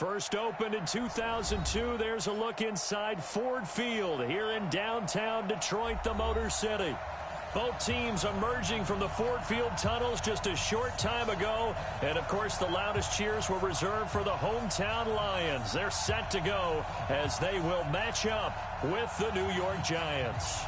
First opened in 2002, there's a look inside Ford Field here in downtown Detroit, the Motor City. Both teams emerging from the Ford Field tunnels just a short time ago. And, of course, the loudest cheers were reserved for the hometown Lions. They're set to go as they will match up with the New York Giants.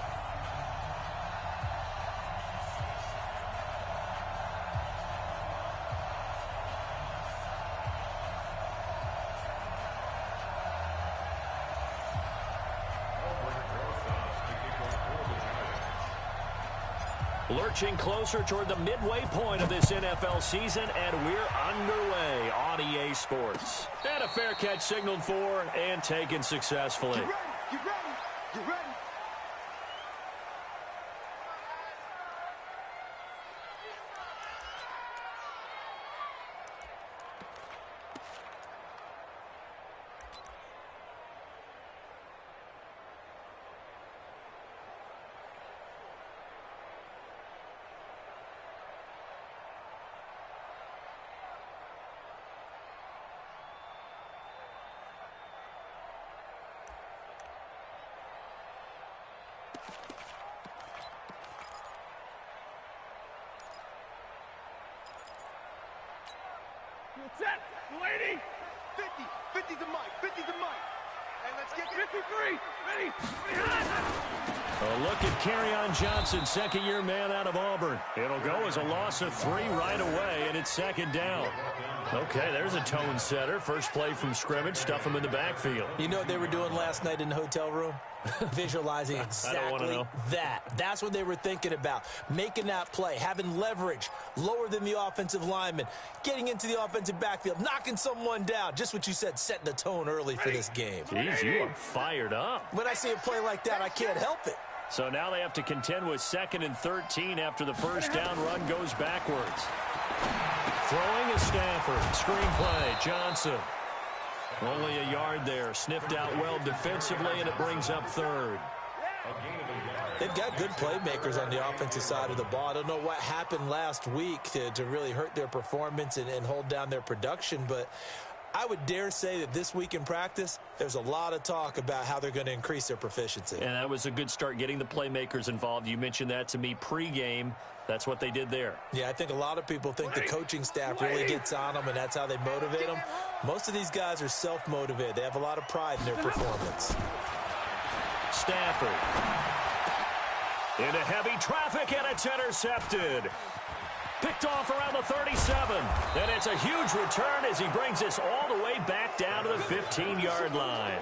Lurching closer toward the midway point of this NFL season, and we're underway on EA Sports. And a fair catch signaled for and taken successfully. Get ready, get ready, get ready. Set, lady. 50's the mic, 50's the mic. And let's get 53, ready. A look at Kerryon Johnson, second-year man out of Auburn. It'll go as a loss of 3 right away, and it's second down. Okay, there's a tone setter. First play from scrimmage, stuff him in the backfield. You know what they were doing last night in the hotel room? Visualizing exactly that. That's what they were thinking about. Making that play, having leverage, lower than the offensive lineman, getting into the offensive backfield, knocking someone down. Just what you said, setting the tone early for this game. Jeez, you are fired up. When I see a play like that, I can't help it. So now they have to contend with 2nd and 13 after the first down run goes backwards. Throwing is Stafford. Screen play, Johnson. Only a yard there. Sniffed out well defensively, and it brings up 3rd. They've got good playmakers on the offensive side of the ball. I don't know what happened last week to really hurt their performance and hold down their production, but I would dare say that this week in practice, there's a lot of talk about how they're going to increase their proficiency. And that was a good start, getting the playmakers involved. You mentioned that to me pregame. That's what they did there. Yeah, I think a lot of people think the coaching staff really gets on them, and that's how they motivate them. Most of these guys are self-motivated. They have a lot of pride in their performance. Stafford. Into heavy traffic, and it's intercepted. Picked off around the 37. And it's a huge return as he brings us all the way back down to the 15-yard line.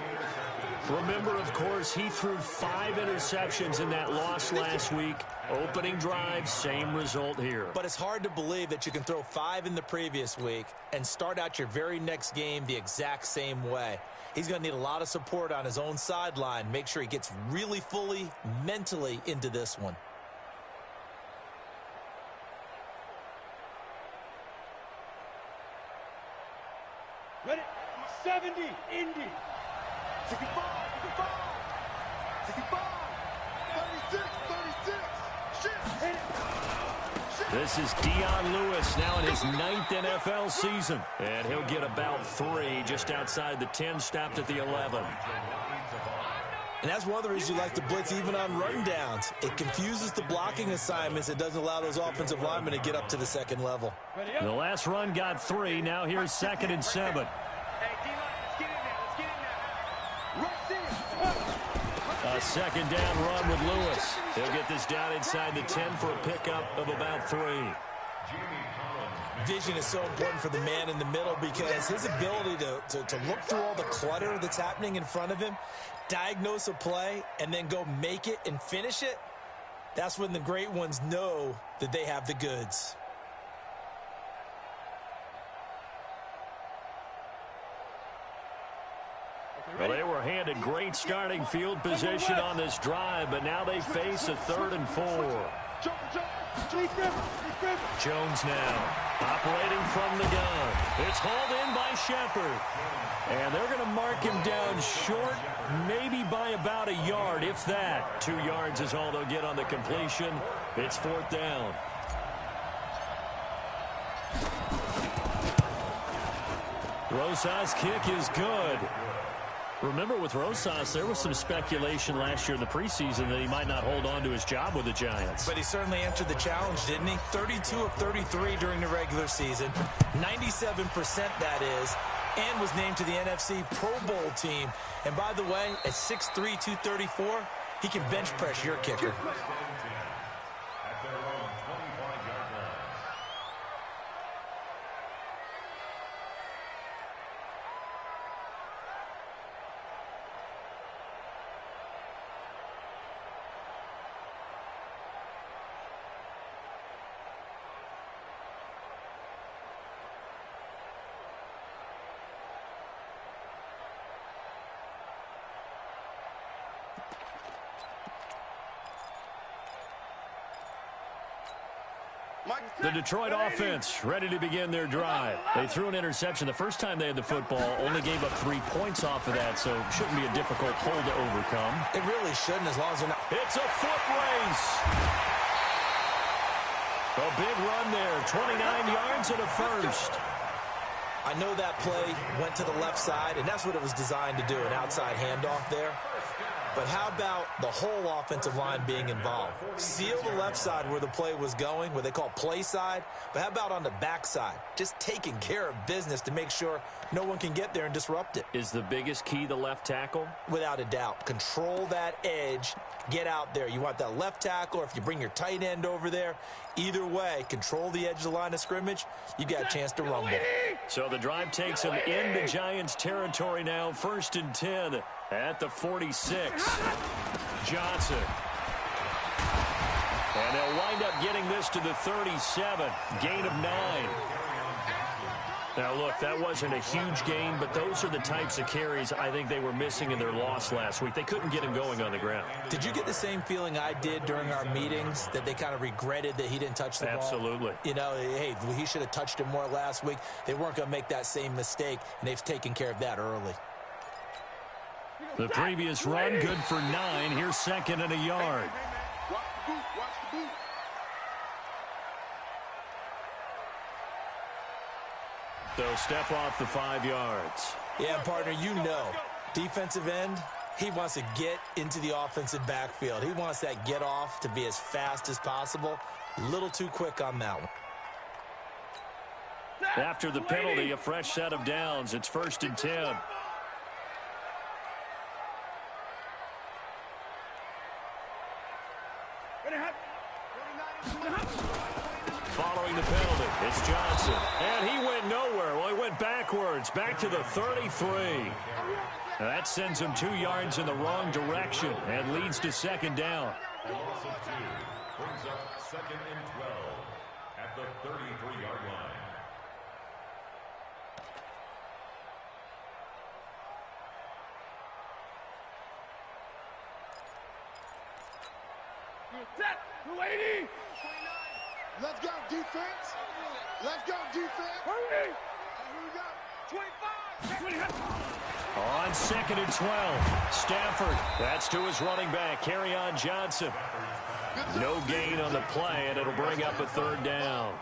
Remember, of course, he threw 5 interceptions in that loss last week. Opening drive, same result here. But it's hard to believe that you can throw 5 in the previous week and start out your very next game the exact same way. He's going to need a lot of support on his own sideline. Make sure he gets really fully, mentally into this one. Ready, 70, Indy. 65, 65, 65, 36, 36. Shit. This is Dion Lewis now in his 9th NFL season. And he'll get about 3 just outside the 10, stopped at the 11. And that's one of the reasons you like to blitz even on rundowns. It confuses the blocking assignments. It doesn't allow those offensive linemen to get up to the second level. The last run got 3. Now here's 2nd and 7. A second down run with Lewis. He'll get this down inside the 10 for a pickup of about 3. Vision is so important for the man in the middle because his ability to look through all the clutter that's happening in front of him, diagnose a play, and then go make it and finish it, that's when the great ones know that they have the goods. Well, they were handed great starting field position on this drive, but now they face a 3rd and 4. Jones now operating from the gun. It's hauled in by Shepard. And they're going to mark him down short, maybe by about a yard, if that. 2 yards is all they'll get on the completion. It's 4th down. Rosas' kick is good. Remember, with Rosas, there was some speculation last year in the preseason that he might not hold on to his job with the Giants. But he certainly answered the challenge, didn't he? 32 of 33 during the regular season, 97% that is, and was named to the NFC Pro Bowl team. And by the way, at 6'3", 234, he can bench press your kicker. The Detroit offense ready to begin their drive. They threw an interception the first time they had the football, only gave up 3 points off of that, so shouldn't be a difficult hole to overcome. It really shouldn't, as long as they're not. It's a foot race. A big run there, 29 yards and a first. I know that play went to the left side, and that's what it was designed to do, an outside handoff there. But how about the whole offensive line being involved? Seal the left side where the play was going, what they call play side. But how about on the back side? Just taking care of business to make sure no one can get there and disrupt it. Is the biggest key the left tackle? Without a doubt. Control that edge. Get out there. You want that left tackle, or if you bring your tight end over there, either way, control the edge of the line of scrimmage. You got a chance to rumble. So the drive takes them into Giants territory now, 1st and 10 at the 46. Johnson. And they'll wind up getting this to the 37. Gain of 9. Now, look, that wasn't a huge gain, but those are the types of carries I think they were missing in their loss last week. They couldn't get him going on the ground. Did you get the same feeling I did during our meetings, that they kind of regretted that he didn't touch the ball? Absolutely. You know, hey, he should have touched it more last week. They weren't going to make that same mistake, and they've taken care of that early. The previous run, good for 9. Here's 2nd and a yard. Watch the boot, watch the boot. They'll step off the 5 yards. Yeah, partner, you know, defensive end, he wants to get into the offensive backfield. He wants that get off to be as fast as possible. A little too quick on that one. After the penalty, a fresh set of downs. It's 1st and 10. Following the penalty, it's Johnson. And he went nowhere. Well, he went backwards, back to the 33. That sends him 2 yards in the wrong direction and leads to 2nd down. A loss of 2 brings up 2nd and 12 at the 33-yard line. Set, 280. Let's go, defense. Let's go, defense. Hurry. Here we go. 25. On 2nd and 12, Stafford. That's to his running back, Kerryon Johnson. No gain on the play, and it'll bring up a 3rd down.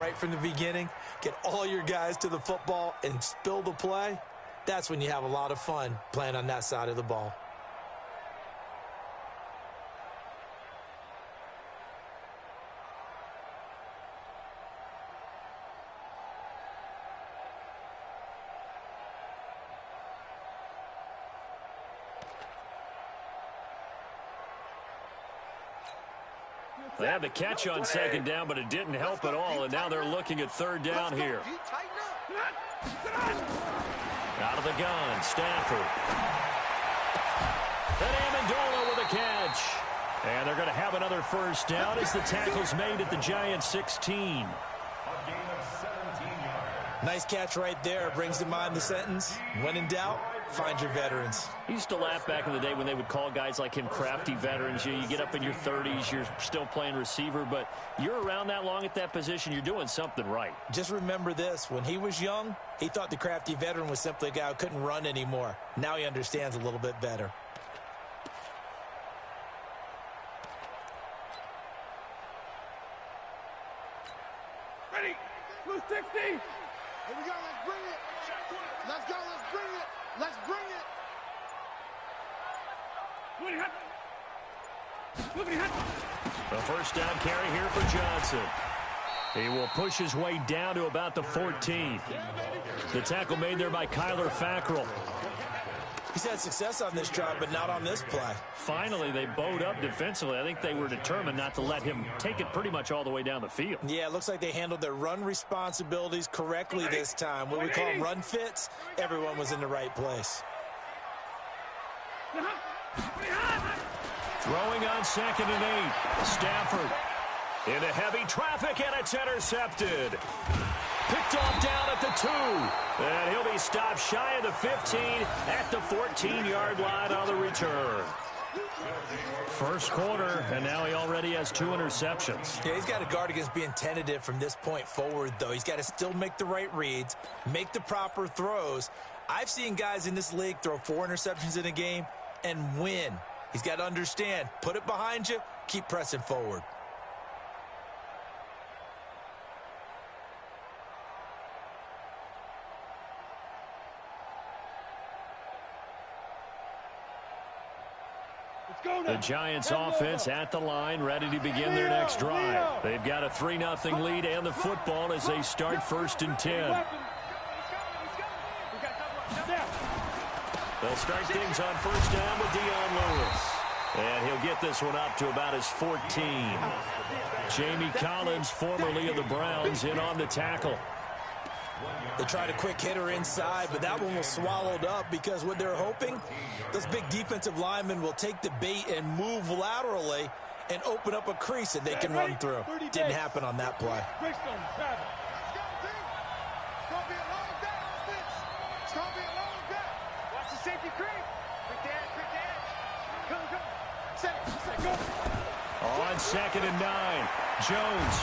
Right from the beginning, get all your guys to the football and spill the play. That's when you have a lot of fun playing on that side of the ball. They had the catch on 2nd down, but it didn't help at all, and now they're looking at 3rd down here. Out of the gun, Stafford. And Amendola with a catch. And they're going to have another 1st down as the tackle's made at the Giants 16. A gain of 17 yards. Nice catch right there. Brings to mind the sentence, when in doubt, find your veterans. I used to laugh back in the day when they would call guys like him crafty veterans. You get up in your 30s, you're still playing receiver, but you're around that long at that position, you're doing something right. Just remember this, when he was young, he thought the crafty veteran was simply a guy who couldn't run anymore. Now he understands a little bit better. Ready. Blue 60. Here we go. Let's bring it. Let's go. Let's bring it. Let's bring it. The first down carry here for Johnson. He will push his way down to about the 14. The tackle made there by Kyler Fackrell. He's had success on this drive, but not on this play. Finally, they bowed up defensively. I think they were determined not to let him take it pretty much all the way down the field. Yeah, it looks like they handled their run responsibilities correctly this time. When we call them run fits, everyone was in the right place. Throwing on 2nd and 8. Stafford into heavy traffic, and it's intercepted. Picked off down at the 2. And he'll be stopped shy of the 15 at the 14-yard line on the return. First quarter, and now he already has 2 interceptions. Yeah, he's got to guard against being tentative from this point forward, though. He's got to still make the right reads, make the proper throws. I've seen guys in this league throw 4 interceptions in a game and win. He's got to understand, put it behind you, keep pressing forward. The Giants offense at the line, ready to begin their next drive. They've got a 3-0 lead and the football as they start 1st and 10. They'll start things on 1st down with Dion Lewis. And he'll get this one up to about his 14. Jamie Collins, formerly of the Browns, in on the tackle. They tried a quick hitter inside, but that one was swallowed up because what they're hoping, those big defensive linemen will take the bait and move laterally and open up a crease that they can run through. Didn't happen on that play. Watch the safety creep. Quick dash. Go. Set it, go. On 2nd and 9, Jones.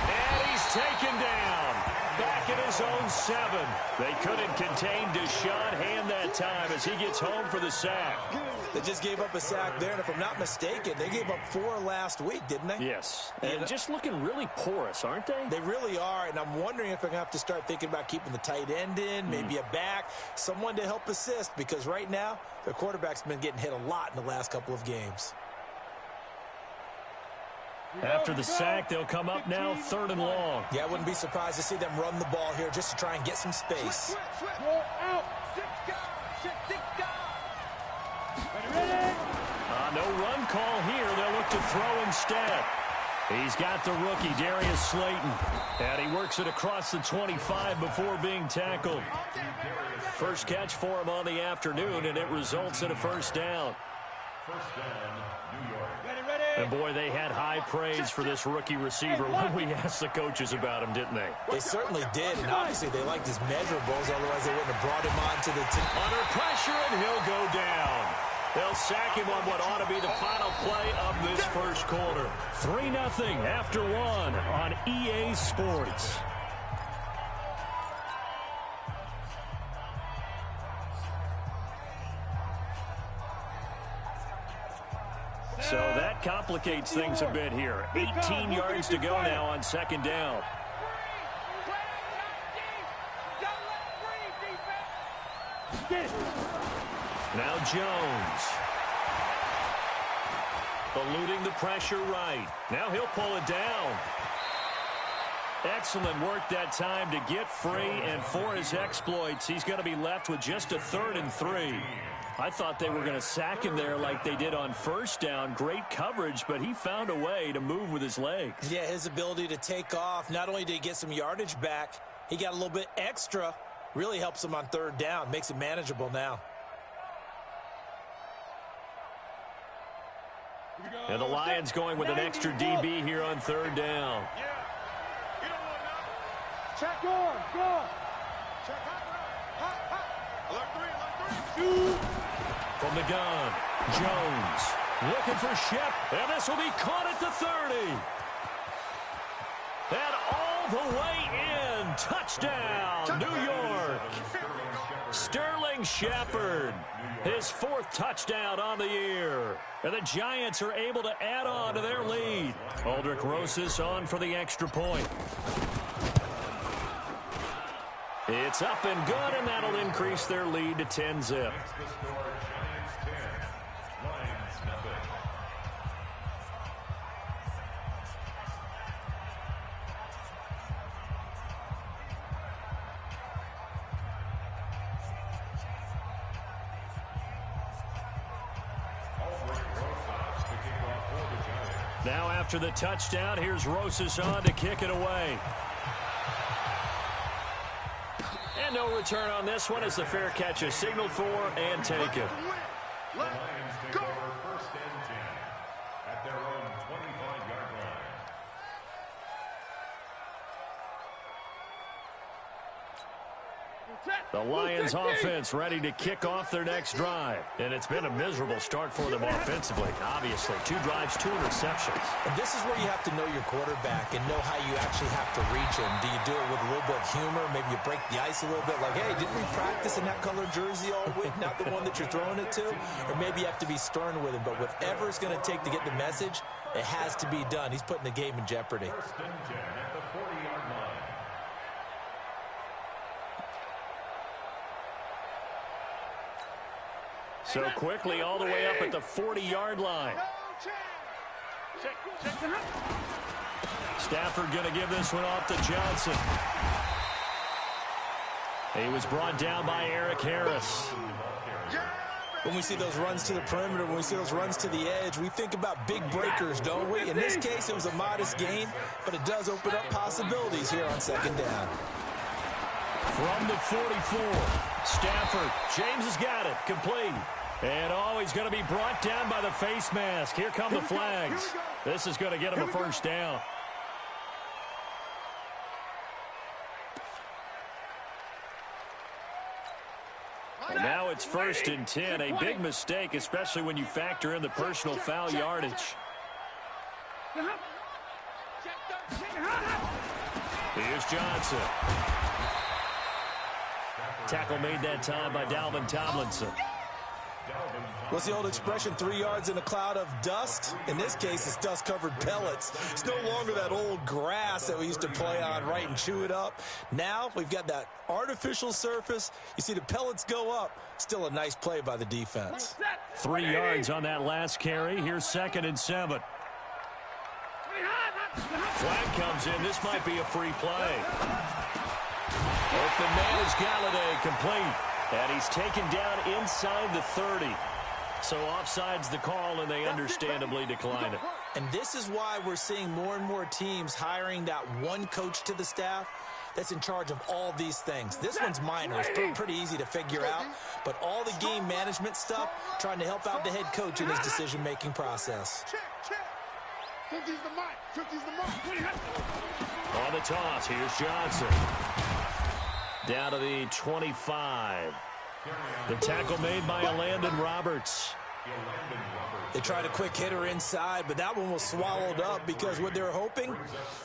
And he's taken down. Back at his own 7. They couldn't contain Deshaun Hand that time as he gets home for the sack. They just gave up a sack there, and if I'm not mistaken, they gave up 4 last week, didn't they? Yes. And just looking really porous, aren't they? They really are, and I'm wondering if I'm going to have to start thinking about keeping the tight end in, maybe a back, someone to help assist, because right now, their quarterback's been getting hit a lot in the last couple of games. After the sack, they'll come up now 3rd and long. Yeah, I wouldn't be surprised to see them run the ball here just to try and get some space. Out. No run call here. They'll look to throw instead. He's got the rookie, Darius Slayton. And he works it across the 25 before being tackled. First catch for him on the afternoon, and it results in a 1st down. First down, New York. And, boy, they had high praise for this rookie receiver when we asked the coaches about him, didn't they? They certainly did, and obviously they liked his measurables, otherwise they wouldn't have brought him on to the team. Under pressure, and he'll go down. They'll sack him on what ought to be the final play of this first quarter. 3-0 after 1 on EA Sports. So that complicates things a bit here. 18 yards to go now on 2nd down. Now Jones. Eluding the pressure right. Now he'll pull it down. Excellent work that time to get free, and for his exploits, he's going to be left with just a 3rd and 3. I thought they were going to sack him there like they did on 1st down. Great coverage, but he found a way to move with his legs. Yeah, his ability to take off, not only did he get some yardage back, he got a little bit extra. Really helps him on 3rd down, makes it manageable now. And the Lions going with an extra DB here on 3rd down. Check, go. Check, hot. Alert 3. From the gun, Jones looking for Shep, and this will be caught at the 30. And all the way in, touchdown, New York. Sterling Shepard, his 4th touchdown on the year. And the Giants are able to add on to their lead. Aldrich Rosas on for the extra point. It's up and good, and that'll increase their lead to 10-zip. Makes the score Giants 10, Lions nothing. Now after the touchdown, here's Rosas on to kick it away. And no return on this one as the fair catch is signaled for and taken. The Lions take over first and 10 at their own 25-yard line. The Lions offense ready to kick off their next drive. And it's been a miserable start for them offensively. Obviously, 2 drives, 2 interceptions. And this is where you have to know your quarterback and know how you actually have to reach him. Do you do it with a little bit of humor? Maybe you break the ice a little bit like, hey, didn't we practice in that color jersey all week? Not the one that you're throwing it to? Or maybe you have to be stern with him. But whatever it's going to take to get the message, it has to be done. He's putting the game in jeopardy. First and 10 at the 40-yard line. So quickly all the way up at the 40-yard line. Stafford going to give this one off to Johnson. He was brought down by Eric Harris. When we see those runs to the perimeter, when we see those runs to the edge, we think about big breakers, don't we? In this case, it was a modest gain, but it does open up possibilities here on second down. From the 44, Stafford. James has got it. Complete. And he's going to be brought down by the face mask. Here come the flags. This is going to get him a first down. And now it's first and 10. A big mistake, especially when you factor in the personal foul yardage. Here's Johnson. Tackle made that time by Dalvin Tomlinson. What's the old expression, 3 yards in a cloud of dust? In this case, it's dust-covered pellets. It's no longer that old grass that we used to play on, right, and chew it up. Now we've got that artificial surface. You see the pellets go up. Still a nice play by the defense. 3 yards on that last carry. Here's 2nd and 7. Flag comes in. This might be a free play. Open man is Galladay, complete. And he's taken down inside the 30. So offside's the call, and they understandably decline it. And this is why we're seeing more and more teams hiring that one coach to the staff that's in charge of all these things. This one's minor. It's pretty easy to figure out. But all the game management stuff, trying to help out the head coach in his decision-making process. On the toss, here's Johnson. Down to the 25. The tackle made by Landon Roberts. They tried a quick hitter inside, but that one was swallowed up because what they're hoping,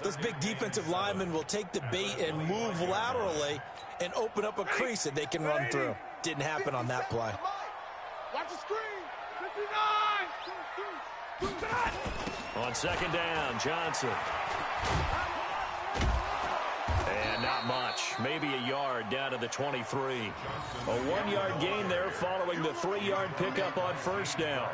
those big defensive linemen will take the bait and move laterally and open up a crease that they can run through. Didn't happen on that play. Watch the screen. 59. On second down, Johnson. And not much. Maybe a yard down to the 23. A 1-yard gain there following the 3-yard pickup on first down.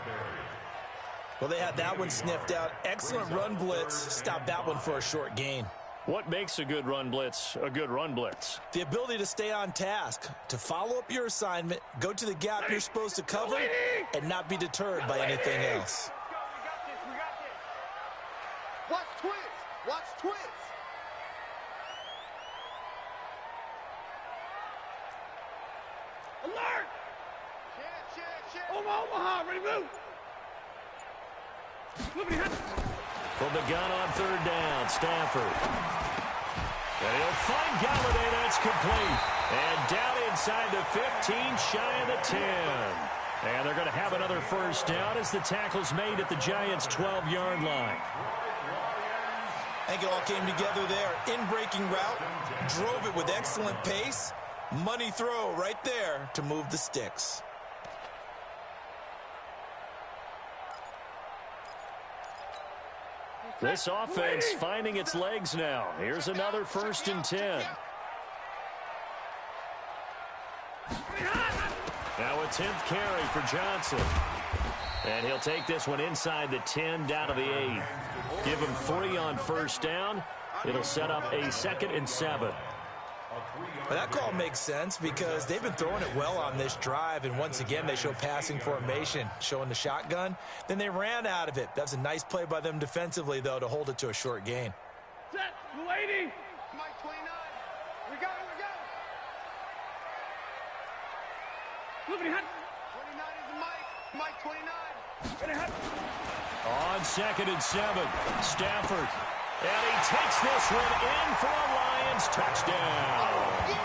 Well, they had that one sniffed out. Excellent run blitz. Stopped that one for a short gain. What makes a good run blitz a good run blitz? The ability to stay on task, to follow up your assignment, go to the gap you're supposed to cover, and not be deterred by anything else. Watch twins. Watch twins. Alert! Check. Omaha, ready to move. From the gun on third down, Stafford. And he'll find Galladay. That's complete. And down inside the 15, shy of the 10. And they're going to have another first down as the tackle's made at the Giants' 12-yard line. I think it all came together there. In-breaking route, drove it with excellent pace. Money throw right there to move the sticks. This offense finding its legs now. Here's another first and 10. Now a 10th carry for Johnson. And he'll take this one inside the 10 down to the 8. Give him 3 on first down. It'll set up a 2nd and 7. Well, that call makes sense because they've been throwing it well on this drive, and once again they show passing formation, showing the shotgun. Then they ran out of it. That's a nice play by them defensively, though, to hold it to a short gain. Set, lady. Mike 29. We go, we go. Look at him. 29 is the Mike. Mike 29. On 2nd and 7, Stafford. And he takes this one in for a Lions touchdown.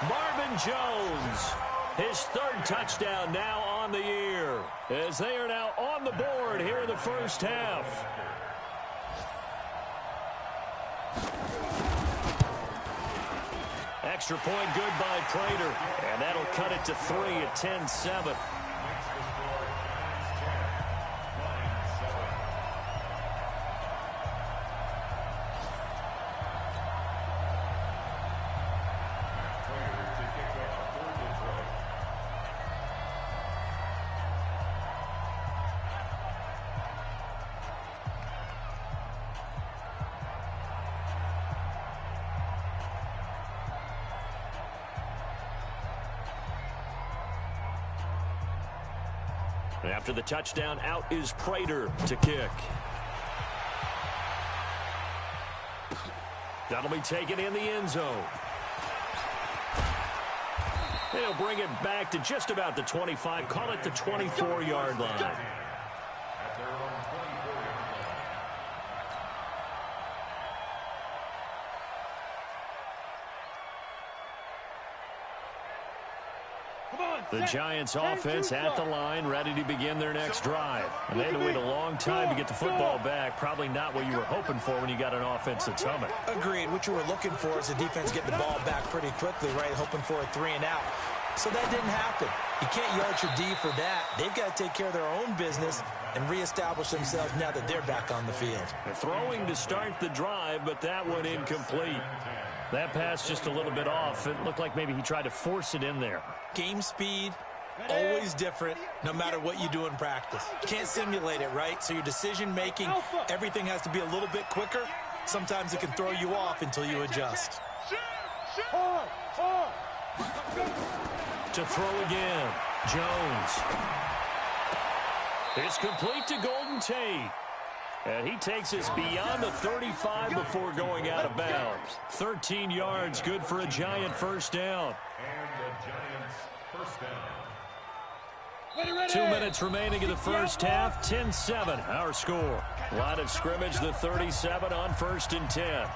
Marvin Jones, his 3rd touchdown now on the year, as they are now on the board here in the first half. Extra point good by Prater, and that'll cut it to 3 at 10-7. After the touchdown, out is Prater to kick. That'll be taken in the end zone. They'll bring it back to just about the 25. Call it the 24-yard line. At their own 24-yard line. The Giants offense at the line, ready to begin their next drive. And they had to wait a long time to get the football back. Probably not what you were hoping for when you got an offense that's humming. Agreed. What you were looking for is the defense getting the ball back pretty quickly, right? Hoping for a 3 and out. So that didn't happen. You can't yell at your D for that. They've got to take care of their own business and reestablish themselves now that they're back on the field. They're throwing to start the drive, but that one incomplete. That pass just a little bit off. It looked like maybe he tried to force it in there. Game speed, always different, no matter what you do in practice. You can't simulate it, right? So your decision-making, everything has to be a little bit quicker. Sometimes it can throw you off until you adjust. To throw again, Jones. It's complete to Golden Tate. And he takes us beyond the 35 before going out of bounds. 13 yards, good for a Giant first down. And the Giants first down. 2 minutes remaining in the first half. 10-7, our score. Line of scrimmage, the 37 on 1st and 10.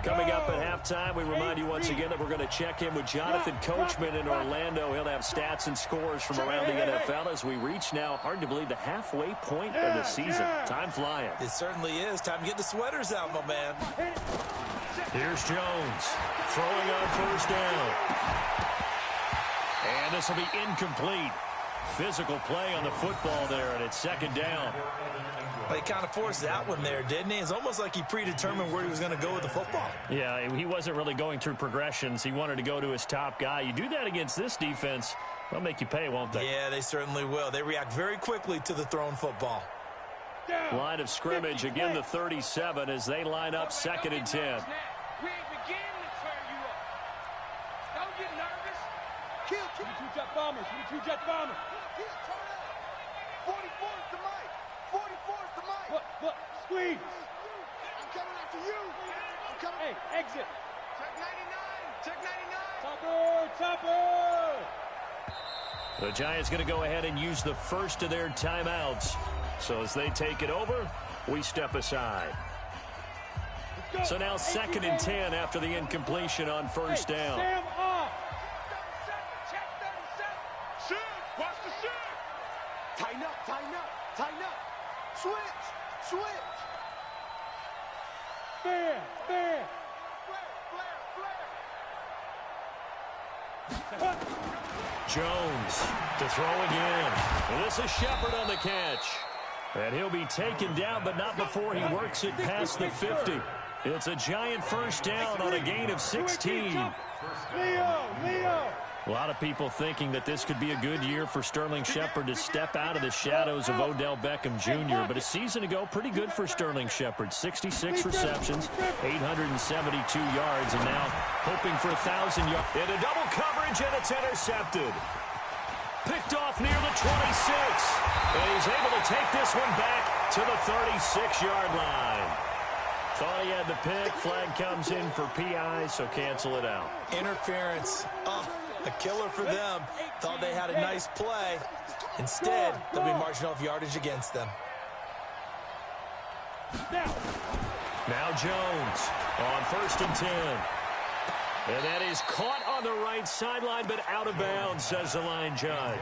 Coming up at halftime, we remind you once again that we're going to check in with Jonathan Coachman in Orlando. He'll have stats and scores from around the NFL as we reach now, hard to believe, the halfway point of the season. Time flying. It certainly is. Time to get the sweaters out, my man. Here's Jones throwing on first down. And this will be incomplete. Physical play on the football there, and it's 2nd down. He kind of forced that one there, didn't he? It's almost like he predetermined where he was going to go with the football. Yeah, he wasn't really going through progressions. He wanted to go to his top guy. You do that against this defense, they'll make you pay, won't they? Yeah, they certainly will. They react very quickly to the thrown football. Line of scrimmage, again the 37 as they line up 2nd and 10. We ain't beginning to turn you up. Don't get nervous. Kill. 22 jet bombers. 22 jet bombers. Kill, turn up. 44 is the Mike. 44 is the Mike. Look, squeeze. I'm coming after you. I'm coming. Hey, exit. Check 99. Check 99. Topper. The Giants going to go ahead and use the first of their timeouts. So as they take it over, we step aside. So now 2nd and 10 after the incompletion on first down. Sam off. Check 37. Shoot. Watch the shoot. Tighten up. Tighten up. Tighten up. Switch. Switch. Fair. Flare. Jones to throw again. This is Shepard on the catch. And he'll be taken down, but not before he works it past the 50. It's a Giant first down on a gain of 16. Leo! A lot of people thinking that this could be a good year for Sterling Shepard to step out of the shadows of Odell Beckham Jr. But a season ago, pretty good for Sterling Shepard. 66 receptions, 872 yards, and now hoping for 1,000 yards. Into double coverage, and it's intercepted. Picked off near the 26. And he's able to take this one back to the 36-yard line. Thought he had the pick. Flag comes in for PI, so cancel it out. Interference. Oh, a killer for them. Thought they had a nice play. Instead, they'll be marching off yardage against them. Now Jones on 1st and 10. And that is caught on the right sideline, but out of bounds, says the line judge.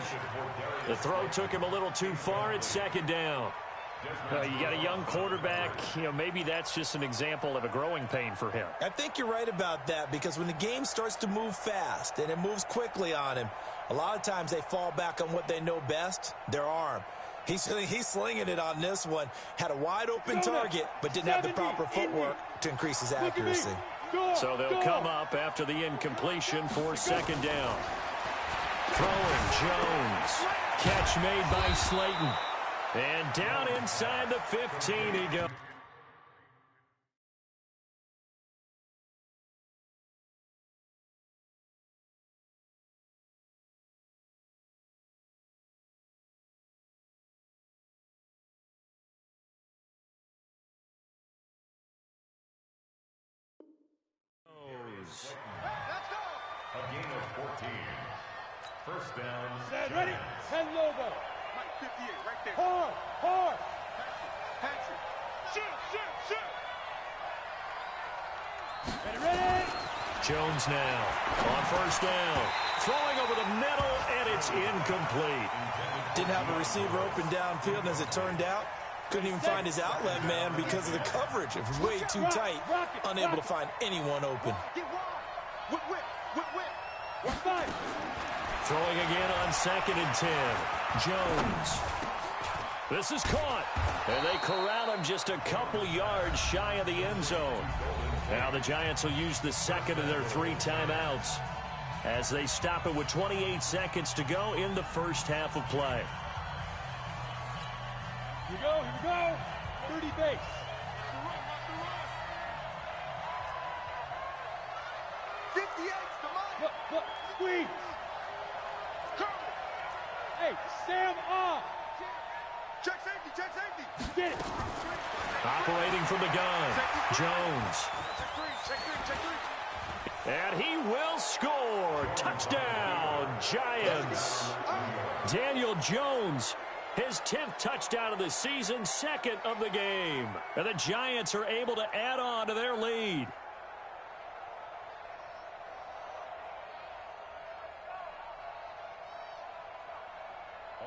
The throw took him a little too far. It's 2nd down. You got a young quarterback. Maybe that's just an example of a growing pain for him. I think you're right about that, because when the game starts to move fast and it moves quickly on him, a lot of times they fall back on what they know best, their arm. He's slinging it on this one. Had a wide-open target, but didn't have the proper footwork to increase his accuracy. So they'll come up after the incompletion for 2nd down. Throwing Jones. Catch made by Slayton. And down inside the 15 he goes. A gain of 14. First down. Set, ready, 10 logo. Mike 58, right there. Hard. Patrick. Shoot. Ready. Jones now on 1st down. Throwing over the middle, and it's incomplete. Didn't have a receiver open downfield, and as it turned out, couldn't even find his outlet man because of the coverage. It was way too tight, unable to find anyone open. Get wide. Whip. Throwing again on 2nd and 10. Jones. This is caught. And they corral him just a couple yards shy of the end zone. Now the Giants will use the 2nd of their 3 timeouts as they stop it with 28 seconds to go in the first half of play. Here we go. 30 base. Look, squeeze. Hey, Sam off. Check safety. Get it. Operating from the gun, Jones. Check three. And he will score. Touchdown, Giants. Daniel Jones, his 10th touchdown of the season, 2nd of the game. And the Giants are able to add on to their lead.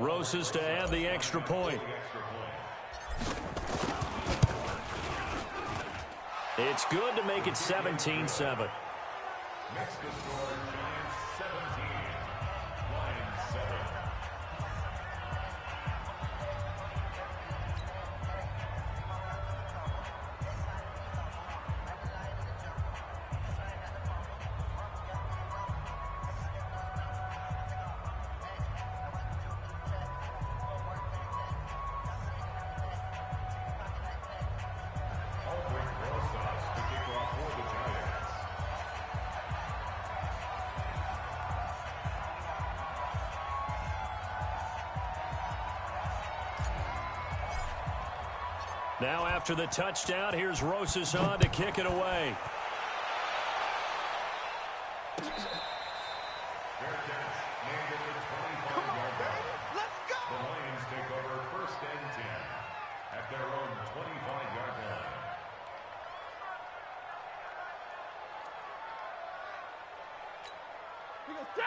Rosas to add the extra point. It's good to make it 17-7. Next to score, Giants 17, Lions 7. Now after the touchdown, here's Rosas on to kick it away. Come on, baby. Let's go. The Lions take over 1st and 10 at their own 25-yard line.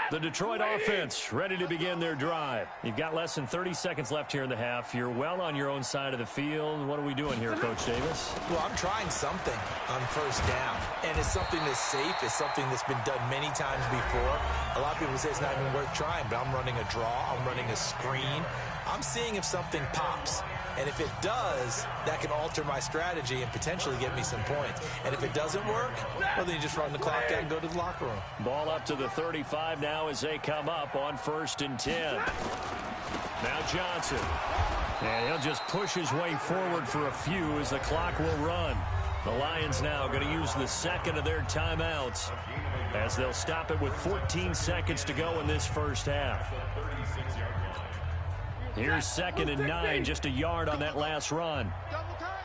The Detroit offense ready to begin their drive. You've got less than 30 seconds left here in the half. You're well on your own side of the field. What are we doing here, Coach Davis? Well, I'm trying something on 1st down, and it's something that's safe. It's something that's been done many times before. A lot of people say it's not even worth trying, but I'm running a draw. I'm running a screen. I'm seeing if something pops. And if it does, that can alter my strategy and potentially get me some points. And if it doesn't work, well, then you just run the clock out and go to the locker room. Ball up to the 35 now as they come up on 1st and 10. Now Johnson. And he'll just push his way forward for a few as the clock will run. The Lions now going to use the second of their timeouts as they'll stop it with 14 seconds to go in this first half. Here's 2nd and 9, just a yard on that last run. Double tight.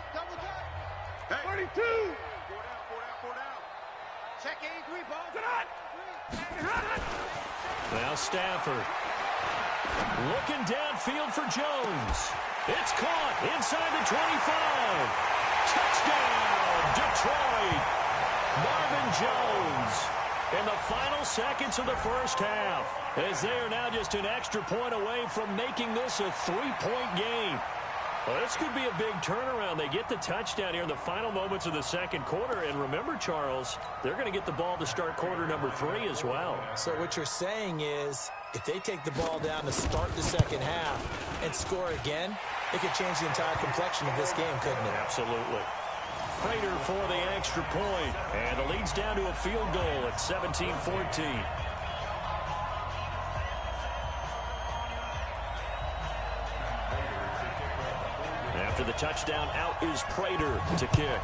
32. 4 down. Check 83, ball. Now Stafford. Looking downfield for Jones. It's caught inside the 25. Touchdown, Detroit. Marvin Jones in the final seconds of the first half, as they are now just an extra point away from making this a 3-point game. Well, this could be a big turnaround. They get the touchdown here in the final moments of the second quarter. And remember, Charles, they're going to get the ball to start quarter number 3 as well. So what you're saying is if they take the ball down to start the second half and score again, it could change the entire complexion of this game, couldn't it? Absolutely. Prater for the extra point, and the lead's down to a field goal at 17-14. After the touchdown, out is Prater to kick.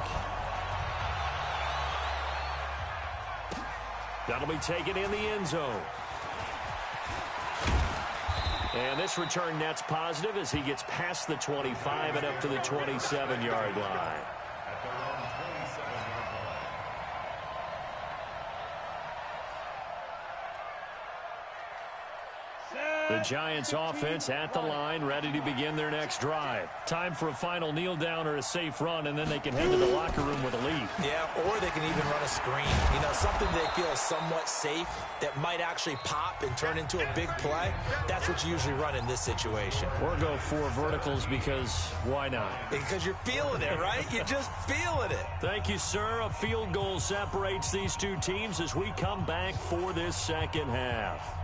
That'll be taken in the end zone. And this return net's positive as he gets past the 25 and up to the 27-yard line. The Giants offense at the line, ready to begin their next drive. Time for a final kneel down or a safe run, and then they can head to the locker room with a lead. Yeah, or they can even run a screen. You know, something they feel somewhat safe that might actually pop and turn into a big play. That's what you usually run in this situation. Or go 4 verticals because why not? Because you're feeling it, right? You're just feeling it. Thank you, sir. A field goal separates these two teams as we come back for this second half.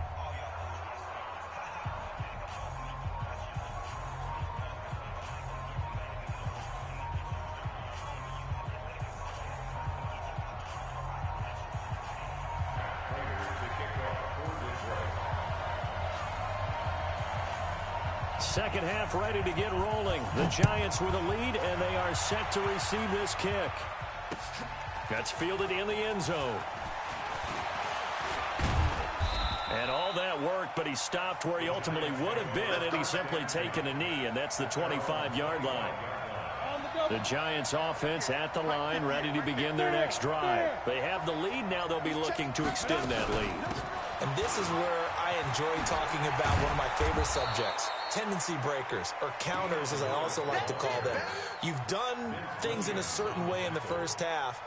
Second half ready to get rolling. The Giants with a lead, and they are set to receive this kick. That's fielded in the end zone. And all that worked, but he stopped where he ultimately would have been, and he's simply taken a knee, and that's the 25-yard line. The Giants offense at the line, ready to begin their next drive. They have the lead. Now they'll be looking to extend that lead. And this is where I enjoy talking about one of my favorite subjects, tendency breakers, or counters as I also like to call them. You've done things in a certain way in the first half,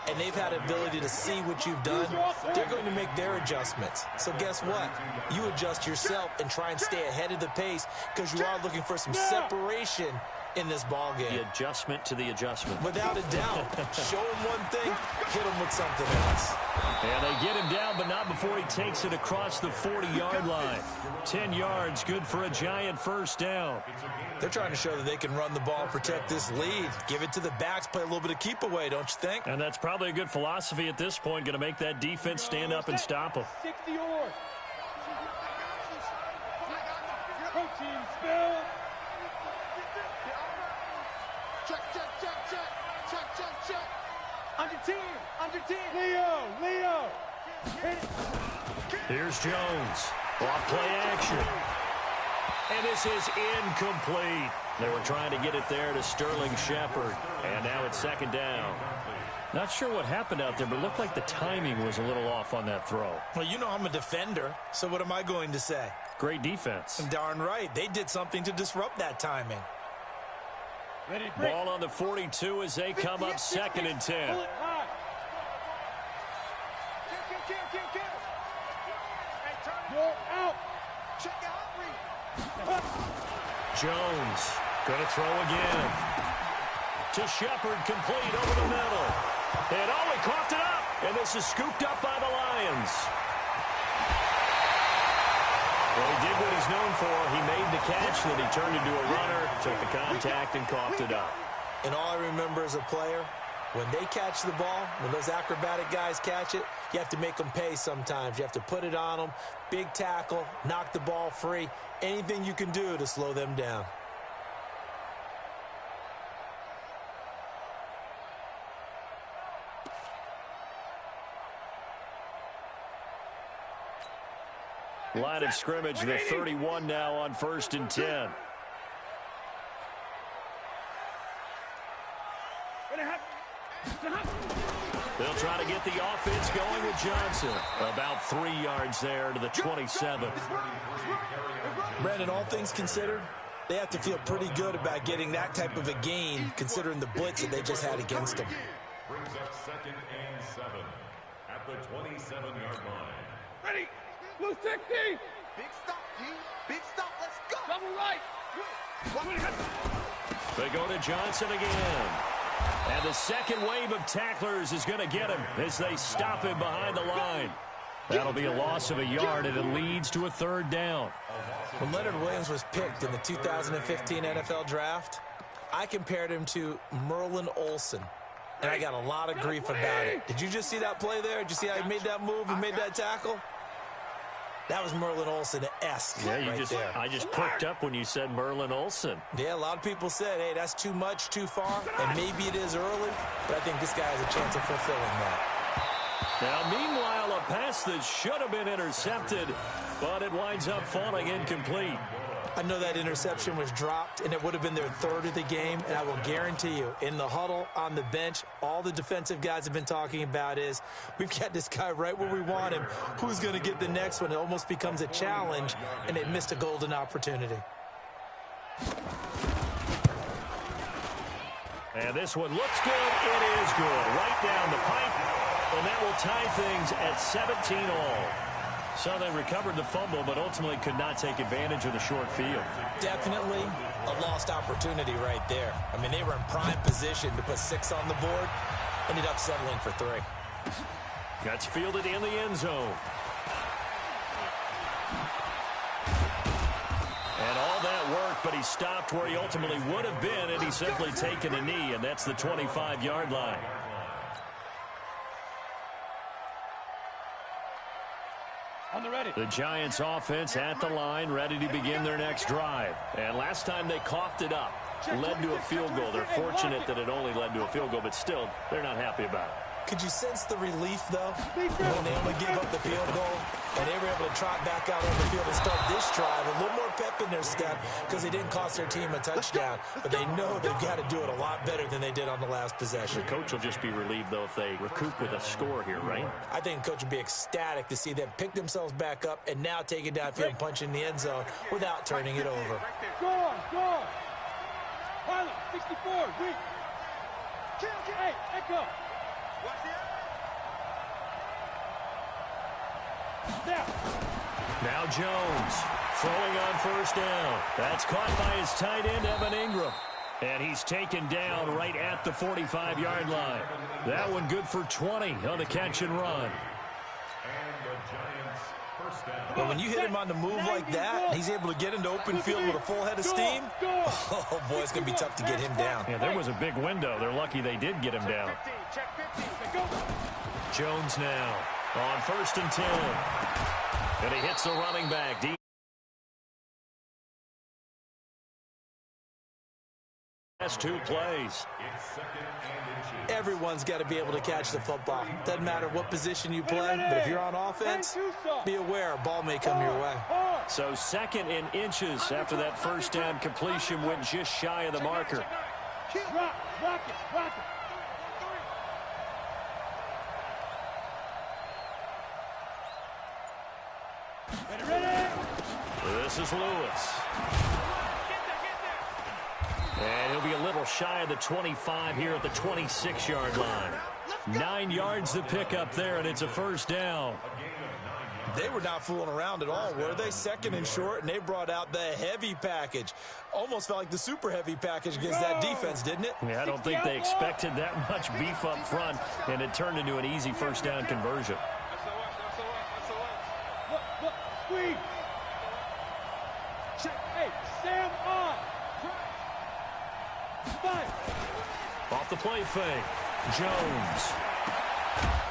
and they've had ability to see what you've done. They're going to make their adjustments. So guess what? You adjust yourself and try and stay ahead of the pace because you are looking for some separation in this ball game. The adjustment to the adjustment. Without a doubt. Show him one thing, hit him with something else. And they get him down, but not before he takes it across the 40-yard line. 10 yards, good for a Giant first down. They're trying to show that they can run the ball, protect this lead. Give it to the backs, play a little bit of keep away, don't you think? And that's probably a good philosophy at this point, going to make that defense stand up and stop them. 60 yours. Coaching spill. Check. Under 10. Leo. Hit it. Here's Jones. Off play action. And this is incomplete. They were trying to get it there to Sterling Shepard. And now it's second down. Not sure what happened out there, but it looked like the timing was a little off on that throw. Well, you know I'm a defender, so what am I going to say? Great defense. Darn right. They did something to disrupt that timing. Ball on the 42 as they come up second and 10. You're out. Jones going to throw again. To Shepard, complete over the middle. And he coughed it up. And this is scooped up by the Lions. Well, he did what he's known for. He made the catch, then he turned into a runner, took the contact, and coughed it up. And all I remember as a player, when they catch the ball, when those acrobatic guys catch it, you have to make them pay sometimes. You have to put it on them, big tackle, knock the ball free, anything you can do to slow them down. Line of scrimmage, the 31 now on 1st and 10. They'll try to get the offense going with Johnson. About 3 yards there to the 27. Brandon, all things considered, they have to feel pretty good about getting that type of a gain, considering the blitz that they just had against them. Brings up 2nd and 7 at the 27-yard line. Ready. Blue 60. Big stop, D. Big stop. Let's go. Double right. They go to Johnson again. And the second wave of tacklers is going to get him as they stop him behind the line. That'll be a loss of a yard, and it leads to a 3rd down. When Leonard Williams was picked in the 2015 NFL Draft, I compared him to Merlin Olsen, and I got a lot of grief about it. Did you just see that play there? Did you see how he made that move and made that tackle? That was Merlin Olsen-esque there. I just perked up when you said Merlin Olsen. Yeah, a lot of people said, hey, that's too much, too far, and maybe it is early, but I think this guy has a chance of fulfilling that. Now, meanwhile, a pass that should have been intercepted, but it winds up falling incomplete. I know that interception was dropped, and it would have been their 3rd of the game, and I will guarantee you, in the huddle, on the bench, all the defensive guys have been talking about is, we've got this guy right where we want him. Who's going to get the next one? It almost becomes a challenge, and they missed a golden opportunity. And this one looks good. It is good. Right down the pipe, and that will tie things at 17 all. So they recovered the fumble, but ultimately could not take advantage of the short field. Definitely a lost opportunity right there. I mean, they were in prime position to put 6 on the board, ended up settling for 3. Gets fielded in the end zone. And all that work, but he stopped where he ultimately would have been, and he's simply taken a knee, and that's the 25-yard line. On the ready. The Giants offense at the line, ready to begin their next drive. And last time they coughed it up, led to a field goal. They're fortunate that it only led to a field goal, but still, they're not happy about it. Could you sense the relief, though, when they only gave up the field goal and they were able to trot back out on the field and start this drive? A little more pep in their step because they didn't cost their team a touchdown, but they know they've got to do it a lot better than they did on the last possession. The coach will just be relieved, though, if they recoup with a score here, right? I think the coach would be ecstatic to see them pick themselves back up and now take it downfield and punch in the end zone without turning it over. Go on, go on. Pilot, 64, weak. Hey, echo. Now Jones throwing on 1st down. That's caught by his tight end, Evan Ingram. And he's taken down right at the 45-yard line. That one good for 20 on the catch and run. Well, when you hit him on the move like that, and he's able to get into open field with a full head of steam, oh, boy, it's going to be tough to get him down. Yeah, there was a big window. They're lucky they did get him down. Jones now on 1st and 10. And he hits the running back. Last 2 plays. Everyone's got to be able to catch the football. Doesn't matter what position you play, but if you're on offense, be aware a ball may come your way. So 2nd and inches after that 1st down completion went just shy of the marker. Rock it. This is Lewis. And he'll be a little shy of the 25 here at the 26-yard line. 9 yards to pick up there, and it's a 1st down. They were not fooling around at all, were they? 2nd and short, and they brought out the heavy package. Almost felt like the super heavy package against that defense, didn't it? Yeah, I don't think they expected that much beef up front, and it turned into an easy 1st down conversion. Look, squeeze. Check. Hey, Sam off. Fire. Off the play fake. Jones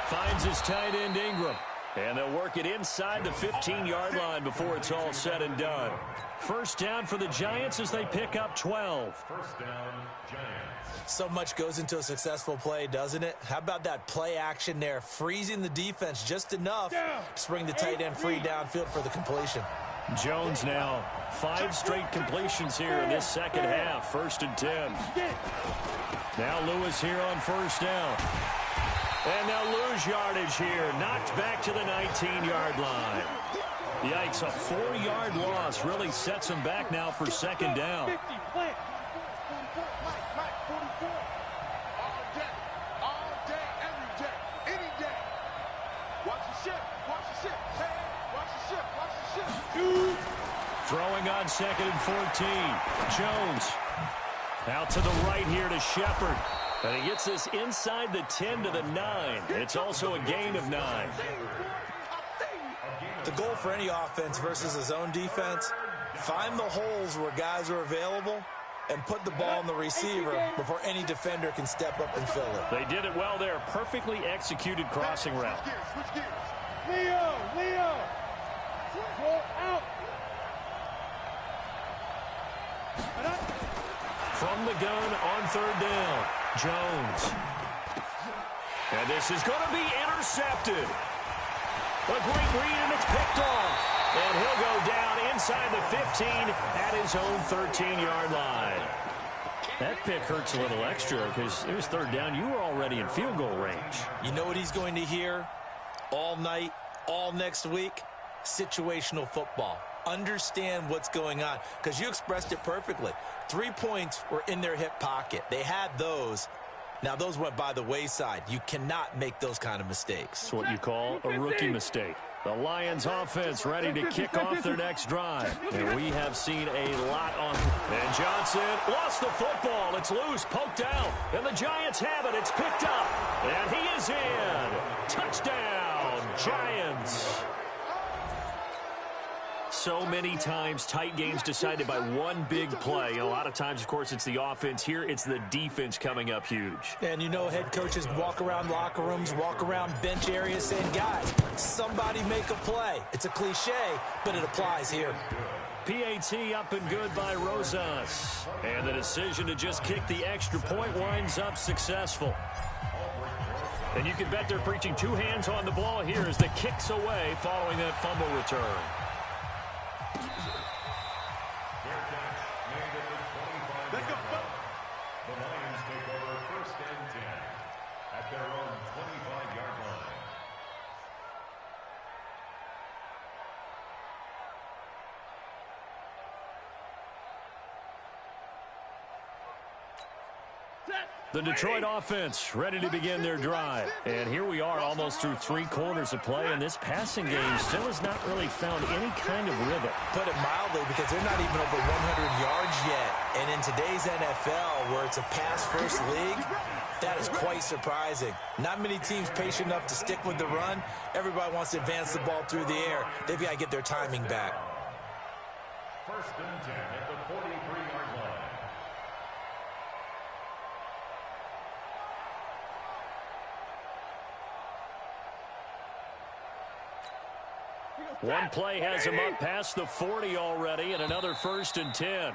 finds his tight end Ingram. And they'll work it inside the 15-yard line before it's all said and done. First down for the Giants as they pick up 12. First down, Giants. So much goes into a successful play, doesn't it? How about that play action there, freezing the defense just enough to bring the tight end free downfield for the completion. Jones now 5 straight completions here in this second half. 1st and 10. Now Lewis here on first down. And they'll lose yardage here. Knocked back to the 19-yard line. Yikes, a 4-yard loss really sets them back now for second down. Throwing on 2nd and 14. Jones out to the right here to Shepard. And he gets this inside the 10 to the 9. It's also a gain of 9. The goal for any offense versus his own defense, find the holes where guys are available and put the ball on the receiver before any defender can step up and fill it. They did it well there. Perfectly executed crossing route. Leo! Roll out! From the gun on 3rd down, Jones. And this is going to be intercepted. A great read, and it's picked off. And he'll go down inside the 15 at his own 13-yard line. That pick hurts a little extra because it was 3rd down. You were already in field goal range. You know what he's going to hear all night, all next week? Situational football. Understand what's going on, because you expressed it perfectly. 3 points were in their hip pocket. They had those. Now, those went by the wayside. You cannot make those kind of mistakes. It's what you call a rookie mistake. The Lions offense ready to kick off their next drive. And we have seen a lot on. And Johnson lost the football. It's loose, poked out. And the Giants have it. It's picked up. And he is in. Touchdown, Giants. So many times tight games decided by one big play. And a lot of times, of course, it's the offense. Here, it's the defense coming up huge. And you know head coaches walk around locker rooms, walk around bench areas saying, guys, somebody make a play. It's a cliche, but it applies here. PAT up and good by Rosas. And the decision to just kick the extra point winds up successful. And you can bet they're preaching 2 hands on the ball here as the kick's away following that fumble return. The Lions take over 1st and 10 at their own 25-yard line. The Detroit offense ready to begin their drive. And here we are almost through 3 quarters of play, and this passing game still has not really found any kind of rhythm. Put it mildly, because they're not even over 100 yards yet. And in today's NFL, where it's a pass-first league, that is quite surprising. Not many teams patient enough to stick with the run. Everybody wants to advance the ball through the air. They've got to get their timing back. 1st and 10 at the 43-yard line. One play has him up past the 40 already, and another 1st and 10.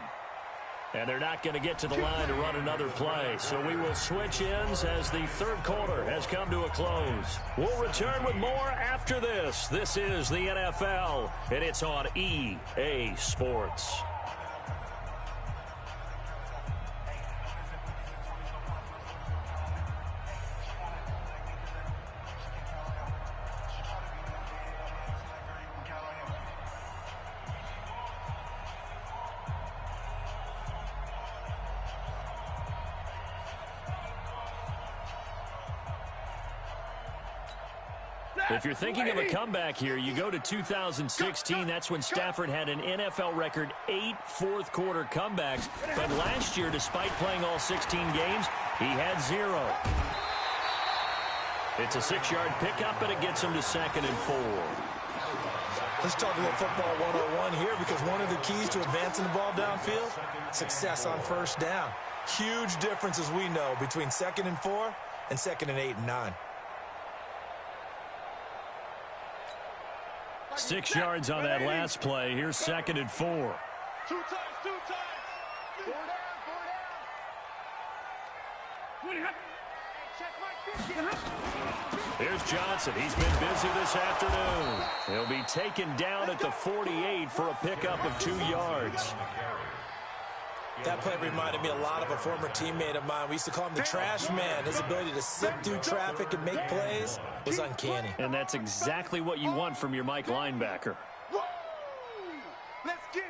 And they're not going to get to the line to run another play. So we will switch ends as the 3rd quarter has come to a close. We'll return with more after this. This is the NFL, and it's on EA Sports. If you're thinking of a comeback here, you go to 2016. That's when Stafford had an NFL record 8 fourth-quarter comebacks. But last year, despite playing all 16 games, he had 0. It's a 6-yard pickup, and it gets him to 2nd and 4. Let's talk a little football 101 here, because one of the keys to advancing the ball downfield, success on first down. Huge difference, as we know, between 2nd and 4 and 2nd and 8 and 9. 6 yards on that last play. Here's 2nd and 4. 2 times, 2 times. 4 down, 4 down. Check my 50. Here's Johnson. He's been busy this afternoon. He'll be taken down at the 48 for a pickup of 2 yards. That play reminded me a lot of a former teammate of mine. We used to call him the trash man. His ability to sift through traffic and make plays was uncanny. And that's exactly what you want from your Mike linebacker. Whoa! Let's get it.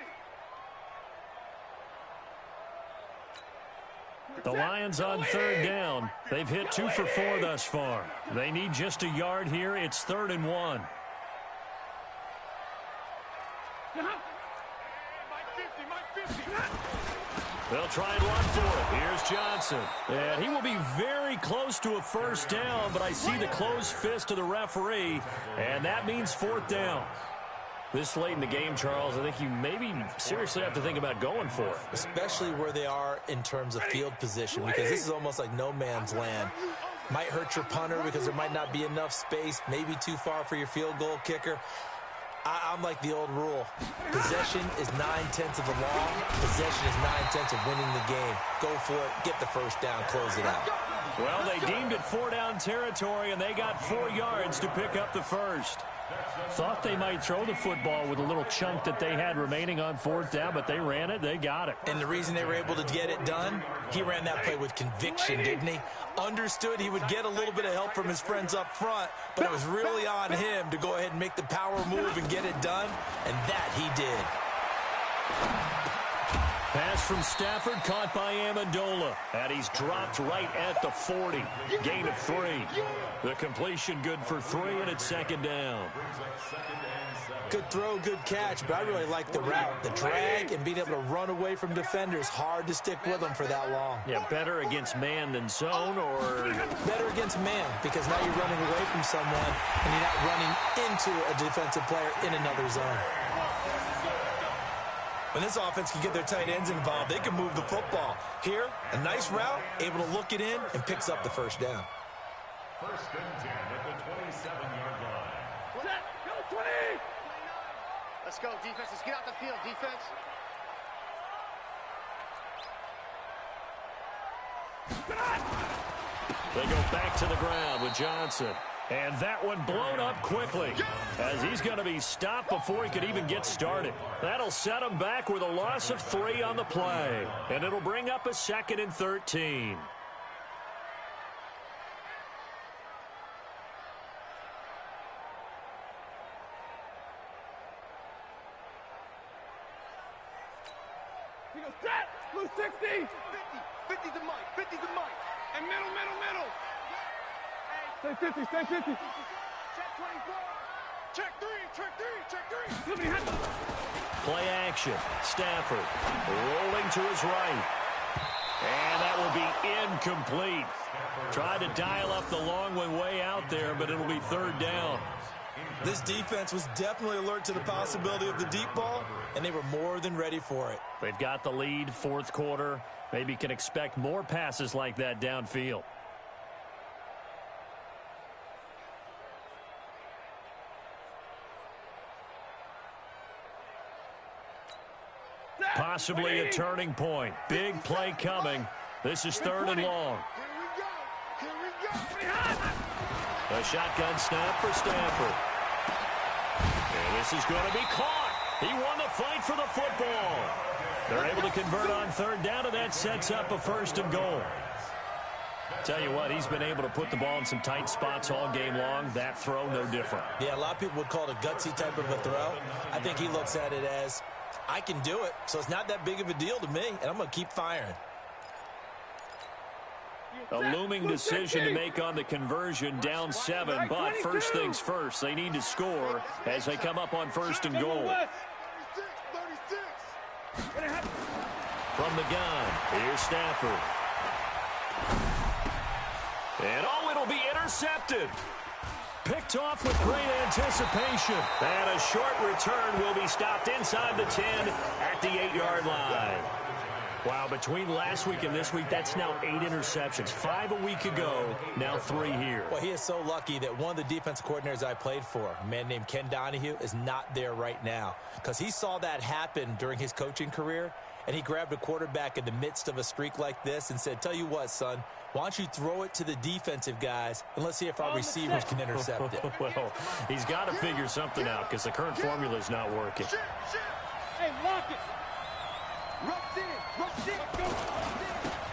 The Lions on 3rd down. They've hit 2 for 4 thus far. They need just a yard here. It's 3rd and 1. My 50. They'll try and run for it. Here's Johnson. And he will be very close to a first down, but I see the closed fist of the referee, and that means 4th down. This late in the game, Charles, I think you maybe seriously have to think about going for it. Especially where they are in terms of field position, because this is almost like no man's land. Might hurt your punter because there might not be enough space, maybe too far for your field goal kicker. I'm like the old rule. Possession is 9/10 of the law. Possession is 9/10 of winning the game. Go for it. Get the first down. Close it out. Well, they deemed it 4 down territory, and they got 4 yards to pick up the first. Thought they might throw the football with a little chunk that they had remaining on 4th down, but they ran it. They got it. And the reason they were able to get it done, he ran that play with conviction, didn't he? Understood he would get a little bit of help from his friends up front, but it was really on him to go ahead and make the power move and get it done, and that he did. Pass from Stafford, caught by Amendola. And he's dropped right at the 40. Gain of 3. The completion good for 3, and it's 2nd down. Good throw, good catch, but I really like the route. The drag and being able to run away from defenders. Hard to stick with them for that long. Yeah, better against man than zone, or... Better against man, because now you're running away from someone, and you're not running into a defensive player in another zone. When this offense can get their tight ends involved, they can move the football. Here, a nice route, able to look it in, and picks up the first down. 1st and 10 at the 27-yard line. Set, go 20! Let's go, defense. Let's get out the field, defense. They go back to the ground with Johnson. And that one blown up quickly, as he's going to be stopped before he could even get started. That'll set him back with a loss of 3 on the play. And it'll bring up a 2nd and 13. He goes, set! Blue 60! 50 to Mike. 50 to Mike. And middle. Stay 50, stay 50. Check 24. Check 3, check 3. Play action. Stafford rolling to his right. And that will be incomplete. Tried to dial up the long one way out there, but it'll be 3rd down. This defense was definitely alert to the possibility of the deep ball, and they were more than ready for it. They've got the lead, 4th quarter. Maybe can expect more passes like that downfield. Possibly a turning point. Big play coming. This is 3rd and long. Here we go. A shotgun snap for Stafford. And this is going to be caught. He won the fight for the football. They're able to convert on 3rd down, and that sets up a 1st and goal. Tell you what, he's been able to put the ball in some tight spots all game long. That throw, no different. Yeah, a lot of people would call it a gutsy type of a throw. I think he looks at it as, I can do it, so it's not that big of a deal to me, and I'm going to keep firing. A looming decision to make on the conversion, down 7, but first things first, they need to score as they come up on 1st and goal. 36. From the gun, here's Stafford. And it'll be intercepted. picked off with great anticipation. And a short return will be stopped inside the 10 at the 8-yard line. Wow, between last week and this week, that's now 8 interceptions. 5 a week ago, now 3 here. Well, he is so lucky that one of the defensive coordinators I played for, a man named Ken Donahue, is not there right now. Because he saw that happen during his coaching career, and he grabbed a quarterback in the midst of a streak like this and said, tell you what, son, why don't you throw it to the defensive guys, and let's see if our receivers can intercept it. Well, he's got to figure something out because the current formula is not working. Hey, lock it.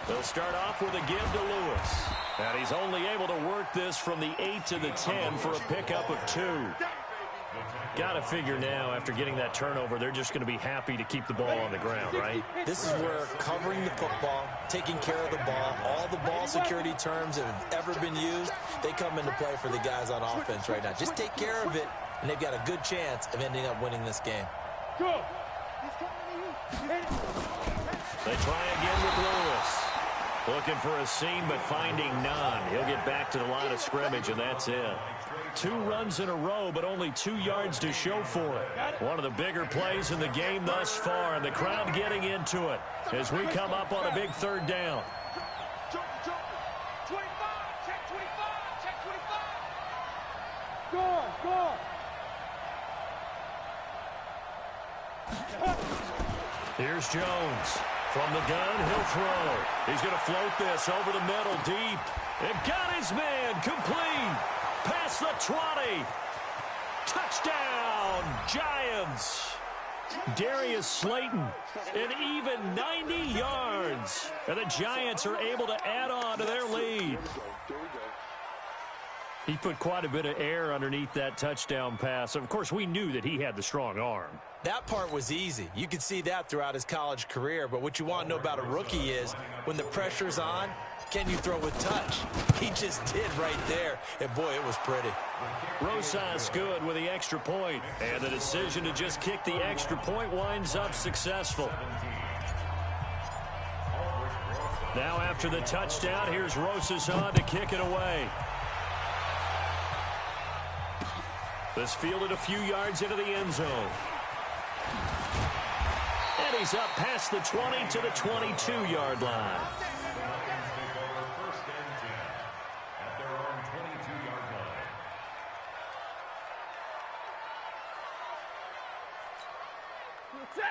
They'll start off with a give to Lewis. And he's only able to work this from the 8 to the 10 for a pickup of 2. Got to figure now, after getting that turnover, they're just going to be happy to keep the ball on the ground, right? This is where covering the football, taking care of the ball, all the ball security terms that have ever been used, they come into play for the guys on offense right now. Just take care of it, and they've got a good chance of ending up winning this game. Go. They try again with Lewis. Looking for a seam, but finding none. He'll get back to the line of scrimmage, and that's it. 2 runs in a row, but only 2 yards to show for it. One of the bigger plays in the game thus far, and the crowd getting into it as we come up on a big 3rd down. 25, check 25, check 25. Go. Here's Jones. From the gun, he'll throw. He's going to float this over the middle deep. It got his man complete. Past the 20. Touchdown, Giants. Darius Slayton, an even 90 yards. And the Giants are able to add on to their lead. He put quite a bit of air underneath that touchdown pass. Of course, we knew that he had the strong arm. That part was easy. You could see that throughout his college career. But what you want to know about a rookie is when the pressure's on, can you throw with touch? He just did right there. And, boy, it was pretty. Rosas good with the extra point. And the decision to just kick the extra point winds up successful. Now after the touchdown, here's Rosas on to kick it away. This fielded a few yards into the end zone. And he's up past the 20 to the 22-yard line.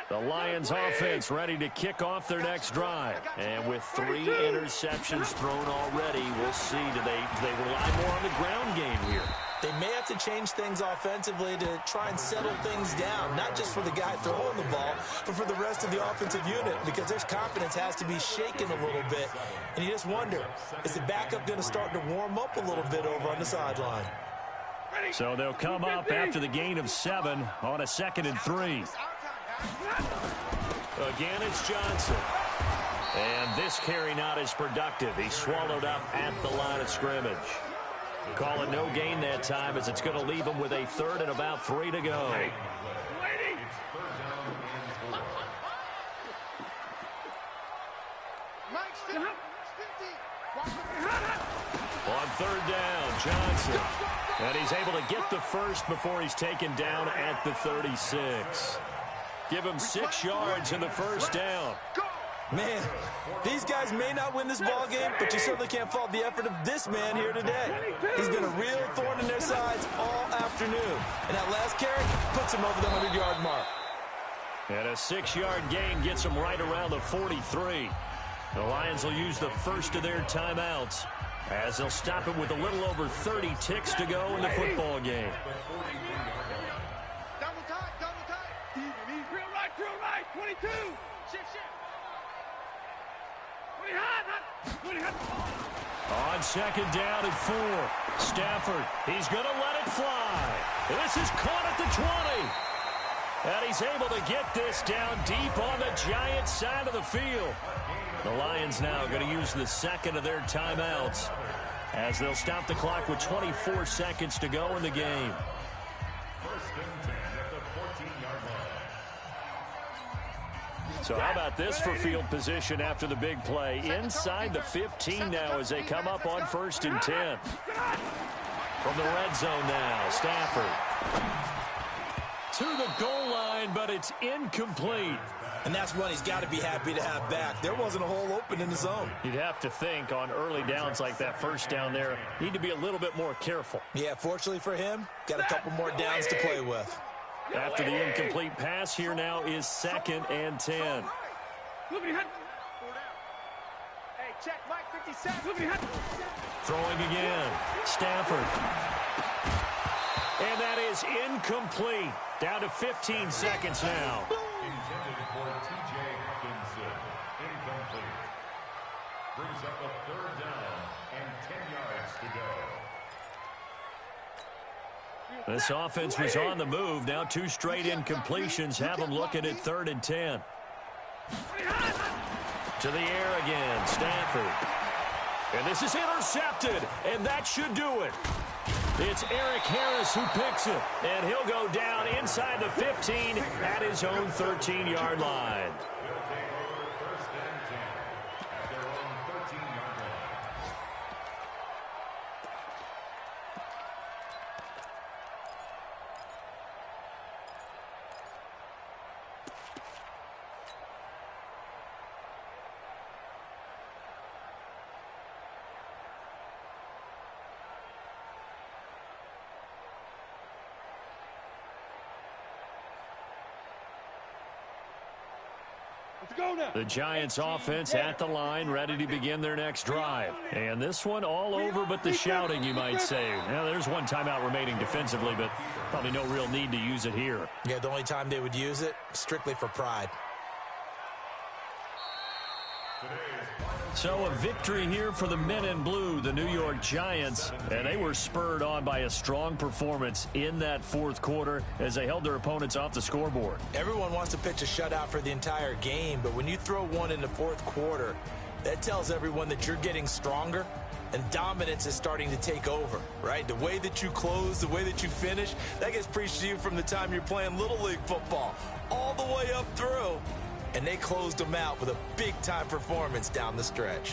The Lions offense ready to kick off their next drive. And with 3 interceptions thrown already, we'll see, do they rely more on the ground game here? They may have to change things offensively to try and settle things down, not just for the guy throwing the ball, but for the rest of the offensive unit, because their confidence has to be shaken a little bit. And you just wonder, is the backup going to start to warm up a little bit over on the sideline? So they'll come up after the gain of 7 on a 2nd and 3. Again, it's Johnson. And this carry not as productive. He's swallowed up at the line of scrimmage. Call it no gain that time as it's going to leave him with a 3rd and about 3 to go. On 3rd down, Johnson. And he's able to get the first before he's taken down at the 36. Give him 6 yards in the first down. Man, these guys may not win this ball game, but you certainly can't fault the effort of this man here today. He's been a real thorn in their sides all afternoon. And that last carry puts him over the 100-yard mark. And a 6-yard gain gets him right around the 43. The Lions will use the first of their timeouts as they'll stop it with a little over 30 ticks to go in the football game. Double tight. Real right, 22. Shift. On 2nd down and 4. Stafford, he's going to let it fly. This is caught at the 20. And he's able to get this down deep on the Giants side of the field. The Lions now going to use the 2nd of their timeouts as they'll stop the clock with 24 seconds to go in the game. So how about this for field position after the big play? Inside the 15 now as they come up on 1st and 10. From the red zone now, Stafford. To the goal line, but it's incomplete. And that's one he's got to be happy to have back. There wasn't a hole open in the zone. You'd have to think on early downs like that first down there, need to be a little bit more careful. Yeah, fortunately for him, got a couple more downs to play with. After the incomplete pass, here now is 2nd and 10. Hey, check, Mike 57. Throwing again. Stafford. And that is incomplete. Down to 15 seconds now. Intended for T.J. Hawkinson. Incomplete. Brings up a 3rd down and 10 yards to go. This offense was on the move. Now 2 straight incompletions have them looking at 3rd and 10. To the air again, Stafford. And this is intercepted, and that should do it. It's Eric Harris who picks it, and he'll go down inside the 15 at his own 13-yard line. They'll take over 1st and 10 at their own 13-yard line. Let's go now. The Giants offense at the line, ready to begin their next drive. And this one all over but the shouting, you might say. Now, there's one timeout remaining defensively, but probably no real need to use it here. Yeah, the only time they would use it, strictly for pride. So a victory here for the men in blue, the New York Giants, and they were spurred on by a strong performance in that 4th quarter as they held their opponents off the scoreboard. Everyone wants to pitch a shutout for the entire game, but when you throw one in the 4th quarter, that tells everyone that you're getting stronger and dominance is starting to take over, right? The way that you close, the way that you finish, that gets preached to you from the time you're playing Little League football all the way up through. And they closed them out with a big-time performance down the stretch.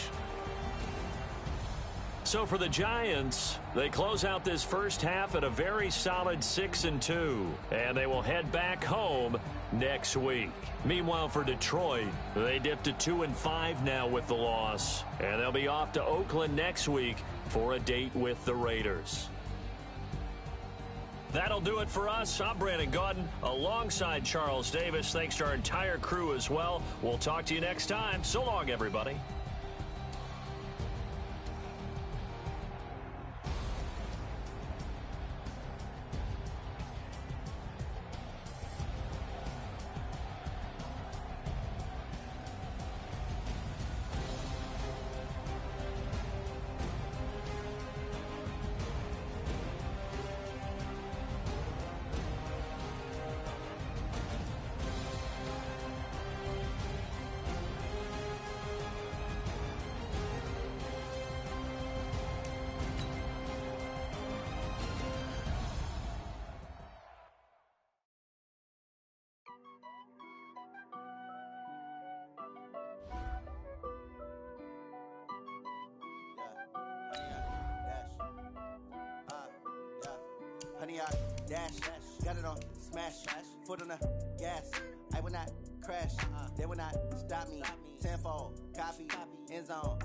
So for the Giants, they close out this first half at a very solid 6-2, and they will head back home next week. Meanwhile, for Detroit, they dipped to 2-5 now with the loss, and they'll be off to Oakland next week for a date with the Raiders. That'll do it for us. I'm Brandon Gaudin alongside Charles Davis. Thanks to our entire crew as well. We'll talk to you next time. So long, everybody. Honey, I dash, got it on smash, foot on the gas. I will not crash, they will not stop me. Tenfold, copy, end zone.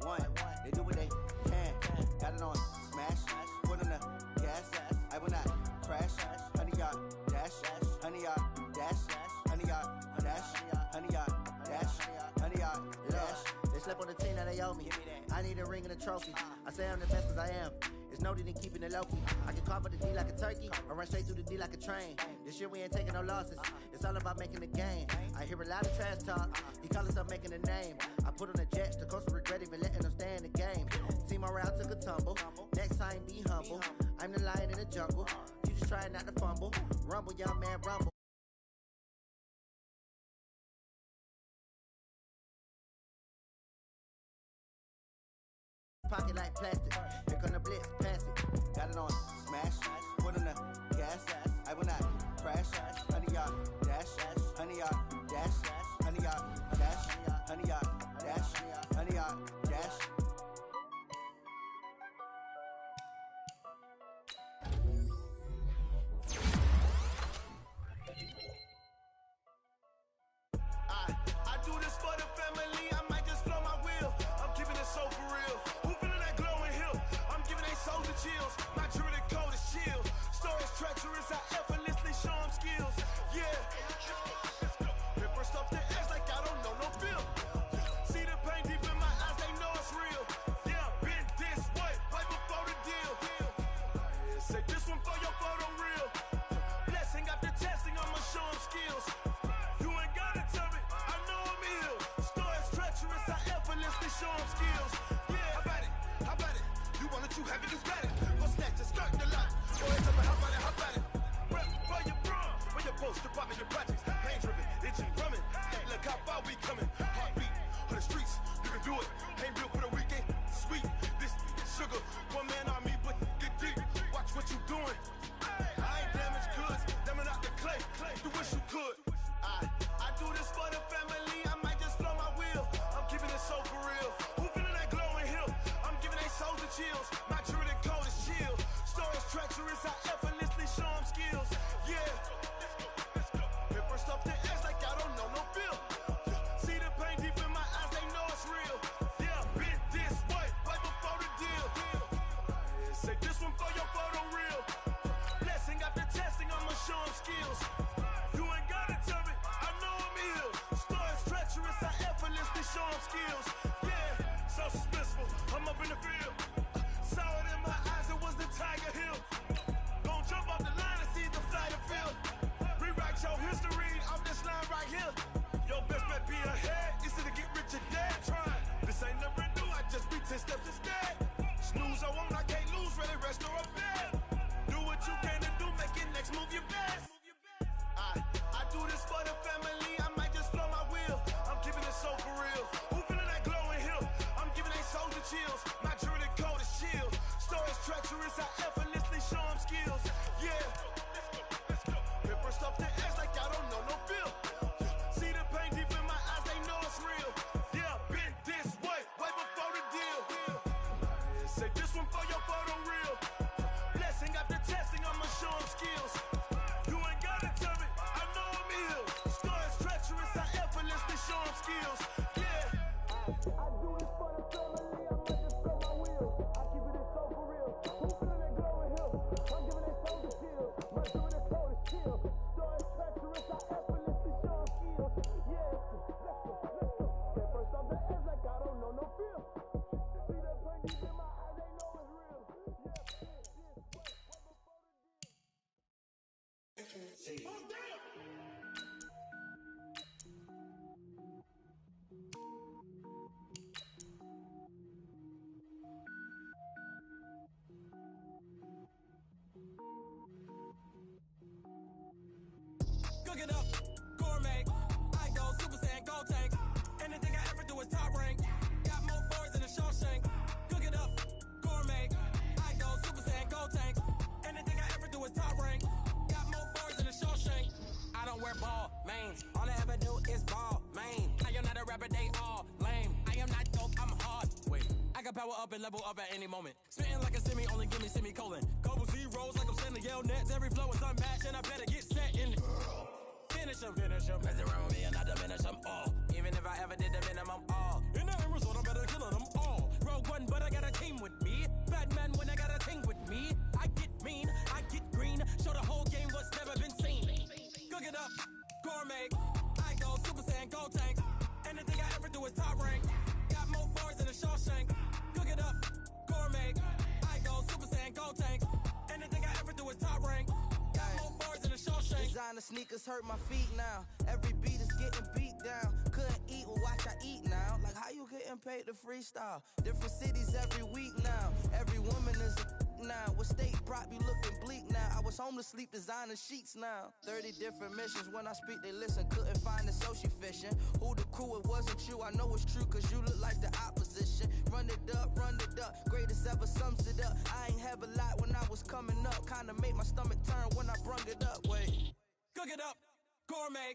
one. They do what they can. Got it on smash, foot on the gas. I will not crash. Honey yard dash, honey yard dash, honey yard dash, honey yard dash, honey yard dash. They slept on the team that they owe me. I need a ring and a trophy. I say I'm the best as I am. It's noted in keeping it low-key. I can carve up the D like a turkey, or run straight through the D like a train. This year we ain't taking no losses. It's all about making the game. I hear a lot of trash talk. He call himself making a name. I put on the Jets. The coach will regret even letting them stay in the game. Team morale took a tumble. Next time be humble. I'm the lion in the jungle. You just trying not to fumble. Rumble, young man, rumble. Pocket like plastic. Here come the blitz, pass it. Got it on smash, foot on the gas. I will not crash. Honey yard dash, honey yard dash, honey yard dash, honey yard dash, honey yard dash. I do this for the family. I might just blow my wheel. I'm keeping it so for real. Soldier chills, my druidic code is chill. Stories treacherous, I effortlessly show them skills. Yeah, paper stuff the edge like I don't know no bill. See the pain deep in my eyes, they know it's real. Yeah, been this way, right before the deal. Say this one for your photo real. Blessing after testing, I'ma show them skills. You ain't gotta tell me, I know I'm ill. Stories treacherous, I effortlessly show them skills. Yeah, how about it? How about it? You want it, you have it, you got it. Go snatch it, skirt the lot. Go ahead, tell me how about it, how about it? Rep, where you from? Where your post, department, your projects. Pain driven, itching, drumming. Hey, look how far we coming. Heartbeat on the streets, you can do it. Ain't built for the weekend, sweet. This sugar, one man army, but get deep. Watch what you doing. I ain't damaged goods, damn out the clay. You wish you could. I do this for the family, I might just blow my wheel. I'm keeping it so for real. Who feeling that glowing hill? I'm giving they soldier chills. My druidic code is chill. Stories treacherous, I effortlessly show them skills. Yeah, paper stuff the edge like I don't know no feel. See the pain deep in my eyes, they know it's real. Yeah, been this way, right before the deal. Say this one for your photo real. Blessing after testing, I'ma show them skills. You ain't gotta tell me, I know I'm ill. Stories treacherous, I effortlessly show them skills. Yeah, so suspenseful, I'm up in the field. Saw it in my eyes, it was the Tiger Hill. Don't jump off the line and see the fly the field. Rewrite your history off this line right here. Your best bet be ahead, it's to get rich or dead. Trying, this ain't never new, I just be 10 steps instead. Snooze I won't, I can't lose, ready, rest or a bed. Do what you can to do, make it next move your best. I do this for the family, I might just blow my wheel. I'm keeping it so for real. Who feeling that glowing hill? I'm giving they soldier chills. My druidic code is chill. Stories treacherous, I effortlessly show them skills. Yeah, paper stuff the edge like I don't know no feel. See the pain deep in my eyes, they know it's real. Yeah, been this way, right before the deal. Say this one for your photo real. Blessing after testing, I'ma show them skills. You ain't gotta tell me, I know I'm ill. Stories treacherous, I effortlessly show them skills. Yeah, I do this for the family, I might just blow my wheel. I keep it so for real. Who feeling that glowing hill? I'm giving they soldier chill. My druidic code is chill. Stories treacherous, I effortlessly show them skills. Yeah, let's go. Paper stuff the edge like I don't know no feel. See that pain deep in my eyes, they know it's real. Cook it up, gourmet. I go Super Saiyan, gold tank. Anything I ever do is top rank. Got more boys than a Shawshank. Cook it up, gourmet. I go Super Saiyan, gold tank. Anything I ever do is top rank. Got more boys than a Shawshank. I don't wear ball mains. All I ever do is ball main. I am not a rapper, they all lame. I am not dope, I'm hard. Wait, I can power up and level up at any moment. Spitting like a semi, only give me semicolon. Couple zeros like I'm sending yell nets. Every flow is unmatched and I better get set in. Finish them. Mess around with me and I diminish them all. Even if I ever did the minimum all. In the end result, I'm better killing them all. is top rank. Got more bars than a Shawshank. Cook it up, gourmet. I go Super Saiyan, gold tanks. Anything I ever do is top rank. Got more bars than a Shawshank. Designer sneakers hurt my feet now. Every beat is getting beat down. Couldn't eat, well watch I eat now. Like how you getting paid to freestyle? Different cities every week now. Every woman is a now. With state prop, you looking bleak now. I was home to sleep, designer sheets now. 30 different missions. When I speak, they listen. Couldn't find it, so she fishing. Who the crew? It wasn't you. I know it's true, cause you look like the opposition. Run it up, greatest ever sums it up. I ain't have a lot when I was coming up. Kinda made my stomach turn when I brung it up. Wait. Cook it up, gourmet.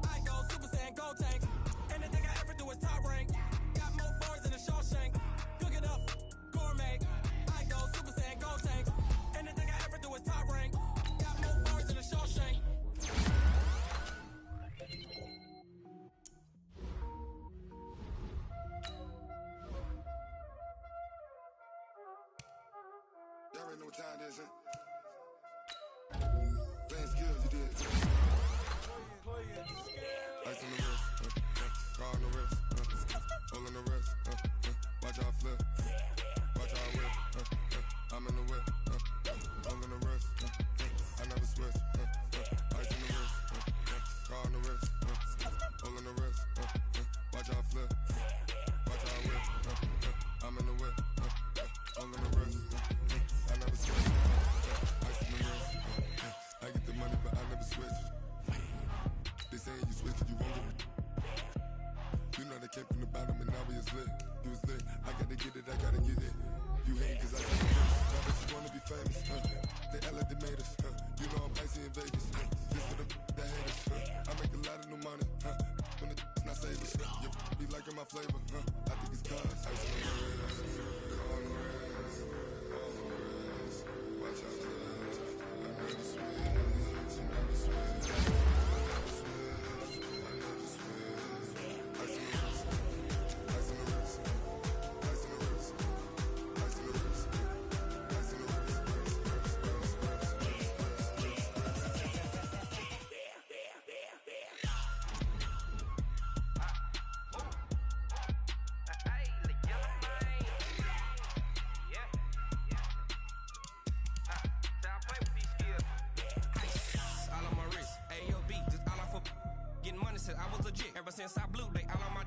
I go Super Saiyan, gold tanks. Anything I ever do is top rank. Got more bars than a Shawshank. Cook it up, gourmet. I go Super Saiyan, gold tanks. Anything I ever do is top rank. Got more bars than a Shawshank. Y'all already know what time it is, huh? Playing skills, you did. Ice on the wrist, car on the wrist, hole in the wrist, watch how I flip, watch how I whip, I'm in the whip, hole in the wrist, I never switch, ice on the wrist, car on the wrist, hole in the wrist, watch how I flip, watch how I whip, I'm in the whip, hole in the wrist, I never switch, ice on the wrist, I get the money but I never switch. They saying you switch it, you won't get it. You know they came from the bottom and now we is lit. You was lit, I gotta get it, I gotta get it. You hate cause I got the first. Y'all bitches wanna be famous, They act like they made us, You know I'm icy in Vegas, This for the that hate us, I make a lot of new money, When the not savers, You be liking my flavor, I think it's cause ice on the wrist, on the wrist, watch out, I never switch, I never switch. Since I blew, they all on my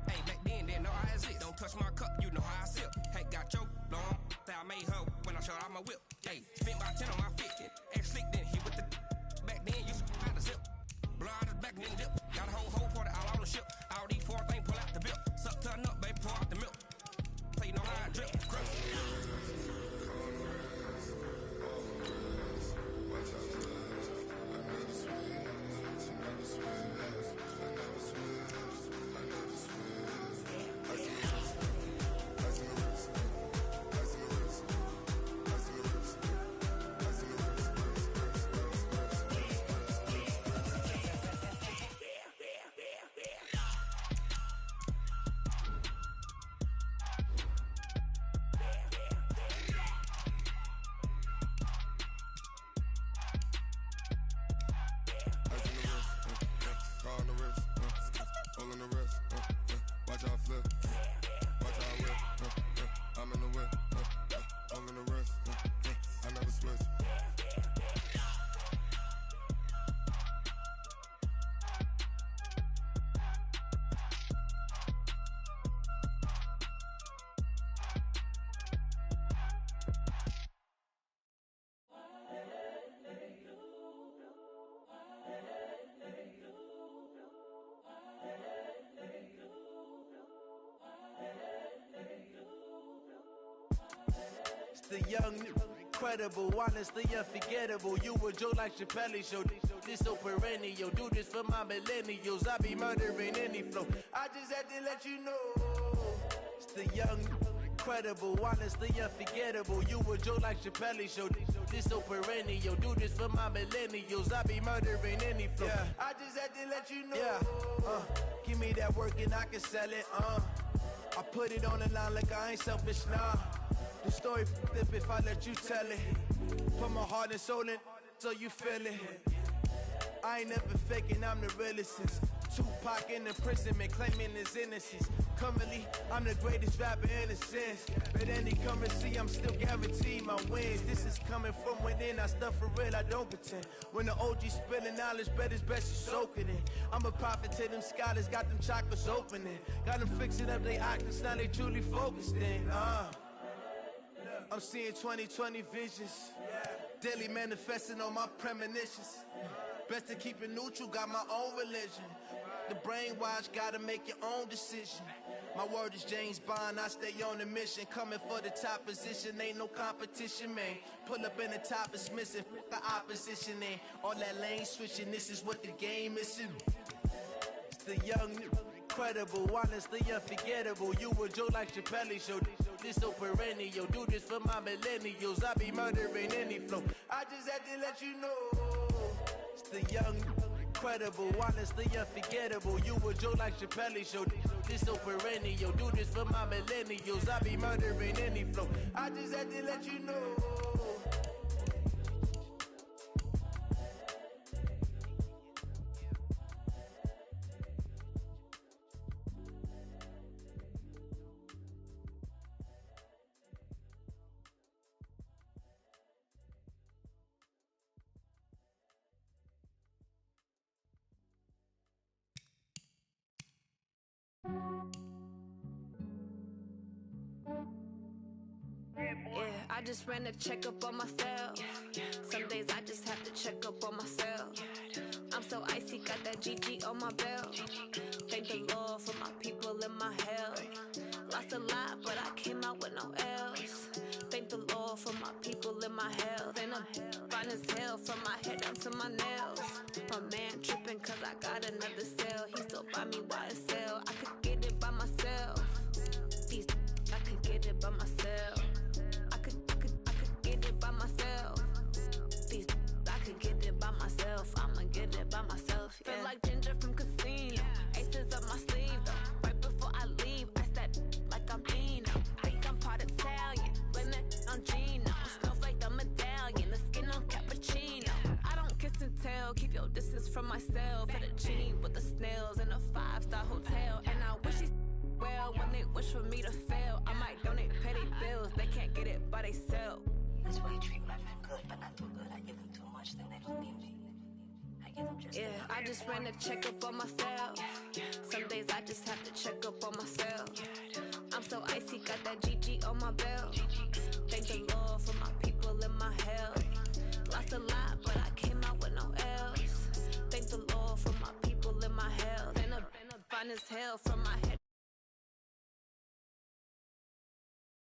hey, back then, they know I exist. Don't touch my cup, you know how I sip. Hey, got your long, that I made her when I showed out my whip. Hey, spent about 10 on my fit, and slick then he with the back then, used to out the zip. Blow out his back and then dip. Got a whole party all on the ship. All these four things pull out the bip. Suck, turn up, baby, pour out the milk. So you know how I drip. Crush. The young, incredible, honestly unforgettable. You a joke like Chappelle show. This so perennial. Do this for my millennials. I be murdering any flow. I just had to let you know. It's the young, incredible, honestly unforgettable. You a joke like Chappelle show. This so perennial. Do this for my millennials. I be murdering any flow. Yeah. I just had to let you know. Yeah. Give me that work and I can sell it. I put it on the line like I ain't selfish, nah. The story f***ed up if I let you tell it. Put my heart and soul in so you feel it. I ain't never faking, I'm the realest. Tupac in imprisonment, claiming his innocence. Currently, I'm the greatest rapper in a sense. But any currency, I'm still guaranteed my wins. This is coming from within, I stuff for real, I don't pretend. When the OG spilling knowledge, bet it's best you soak it in. I'm a prophet to them scholars, got them chakras opening. Got them fixing up they octaves, now they truly focused in. I'm seeing 2020 visions. Daily manifesting on my premonitions. Best to keep it neutral, got my own religion. The brainwash, gotta make your own decision. My word is James Bond, I stay on a mission. Coming for the top position, ain't no competition, man. Pull up in the top is missing, the opposition ain't. All that lane switching, this is what the game is. It's the young, incredible, honestly unforgettable. You a joke like Chappelle show. This so perennial, do this for my millennials. I be murdering any flow. I just had to let you know. It's the young, incredible, honestly unforgettable. You a joke like Chappelle show. This so perennial, do this for my millennials. I be murdering any flow. I just had to let you know. I just ran a checkup on myself. Some days I just have to check up on myself. I'm so icy, got that GG on my belt. Thank the Lord for my people and my health. Lost a lot, but I came out with no L's. Thank the Lord for my people and my health. And I'm fine as hell from my head down to my nails. My man tripping cause I got another cell. He still buy me YSL. I could get it by myself. I could get it by myself. I could get it by myself. I could get it by myself. I'ma get it by myself. Yeah. Feel like Ginger from Casino. Aces up my sleeve though. Right before I leave, I said like I'm Dino. Think I'm part Italian. Blame that on Gino. Smells like the medallion. The skin on cappuccino. I don't kiss and tell. Keep your distance from myself. At a genie with the snails in a 5-star hotel. And I wish he's well when they wish for me to fail. I might donate petty bills. They can't get it by themselves. That's why you treat my friend good, but not too good. I give them too much, then they don't need me. I give them just enough. I just ran a checkup on myself. Some days I just have to check up on myself. I'm so icy, got that GG on my belt. Thank the Lord for my people and my health. Lost a lot, but I came out with no L's. Thank the Lord for my people and my health. And I'm fine as hell from my head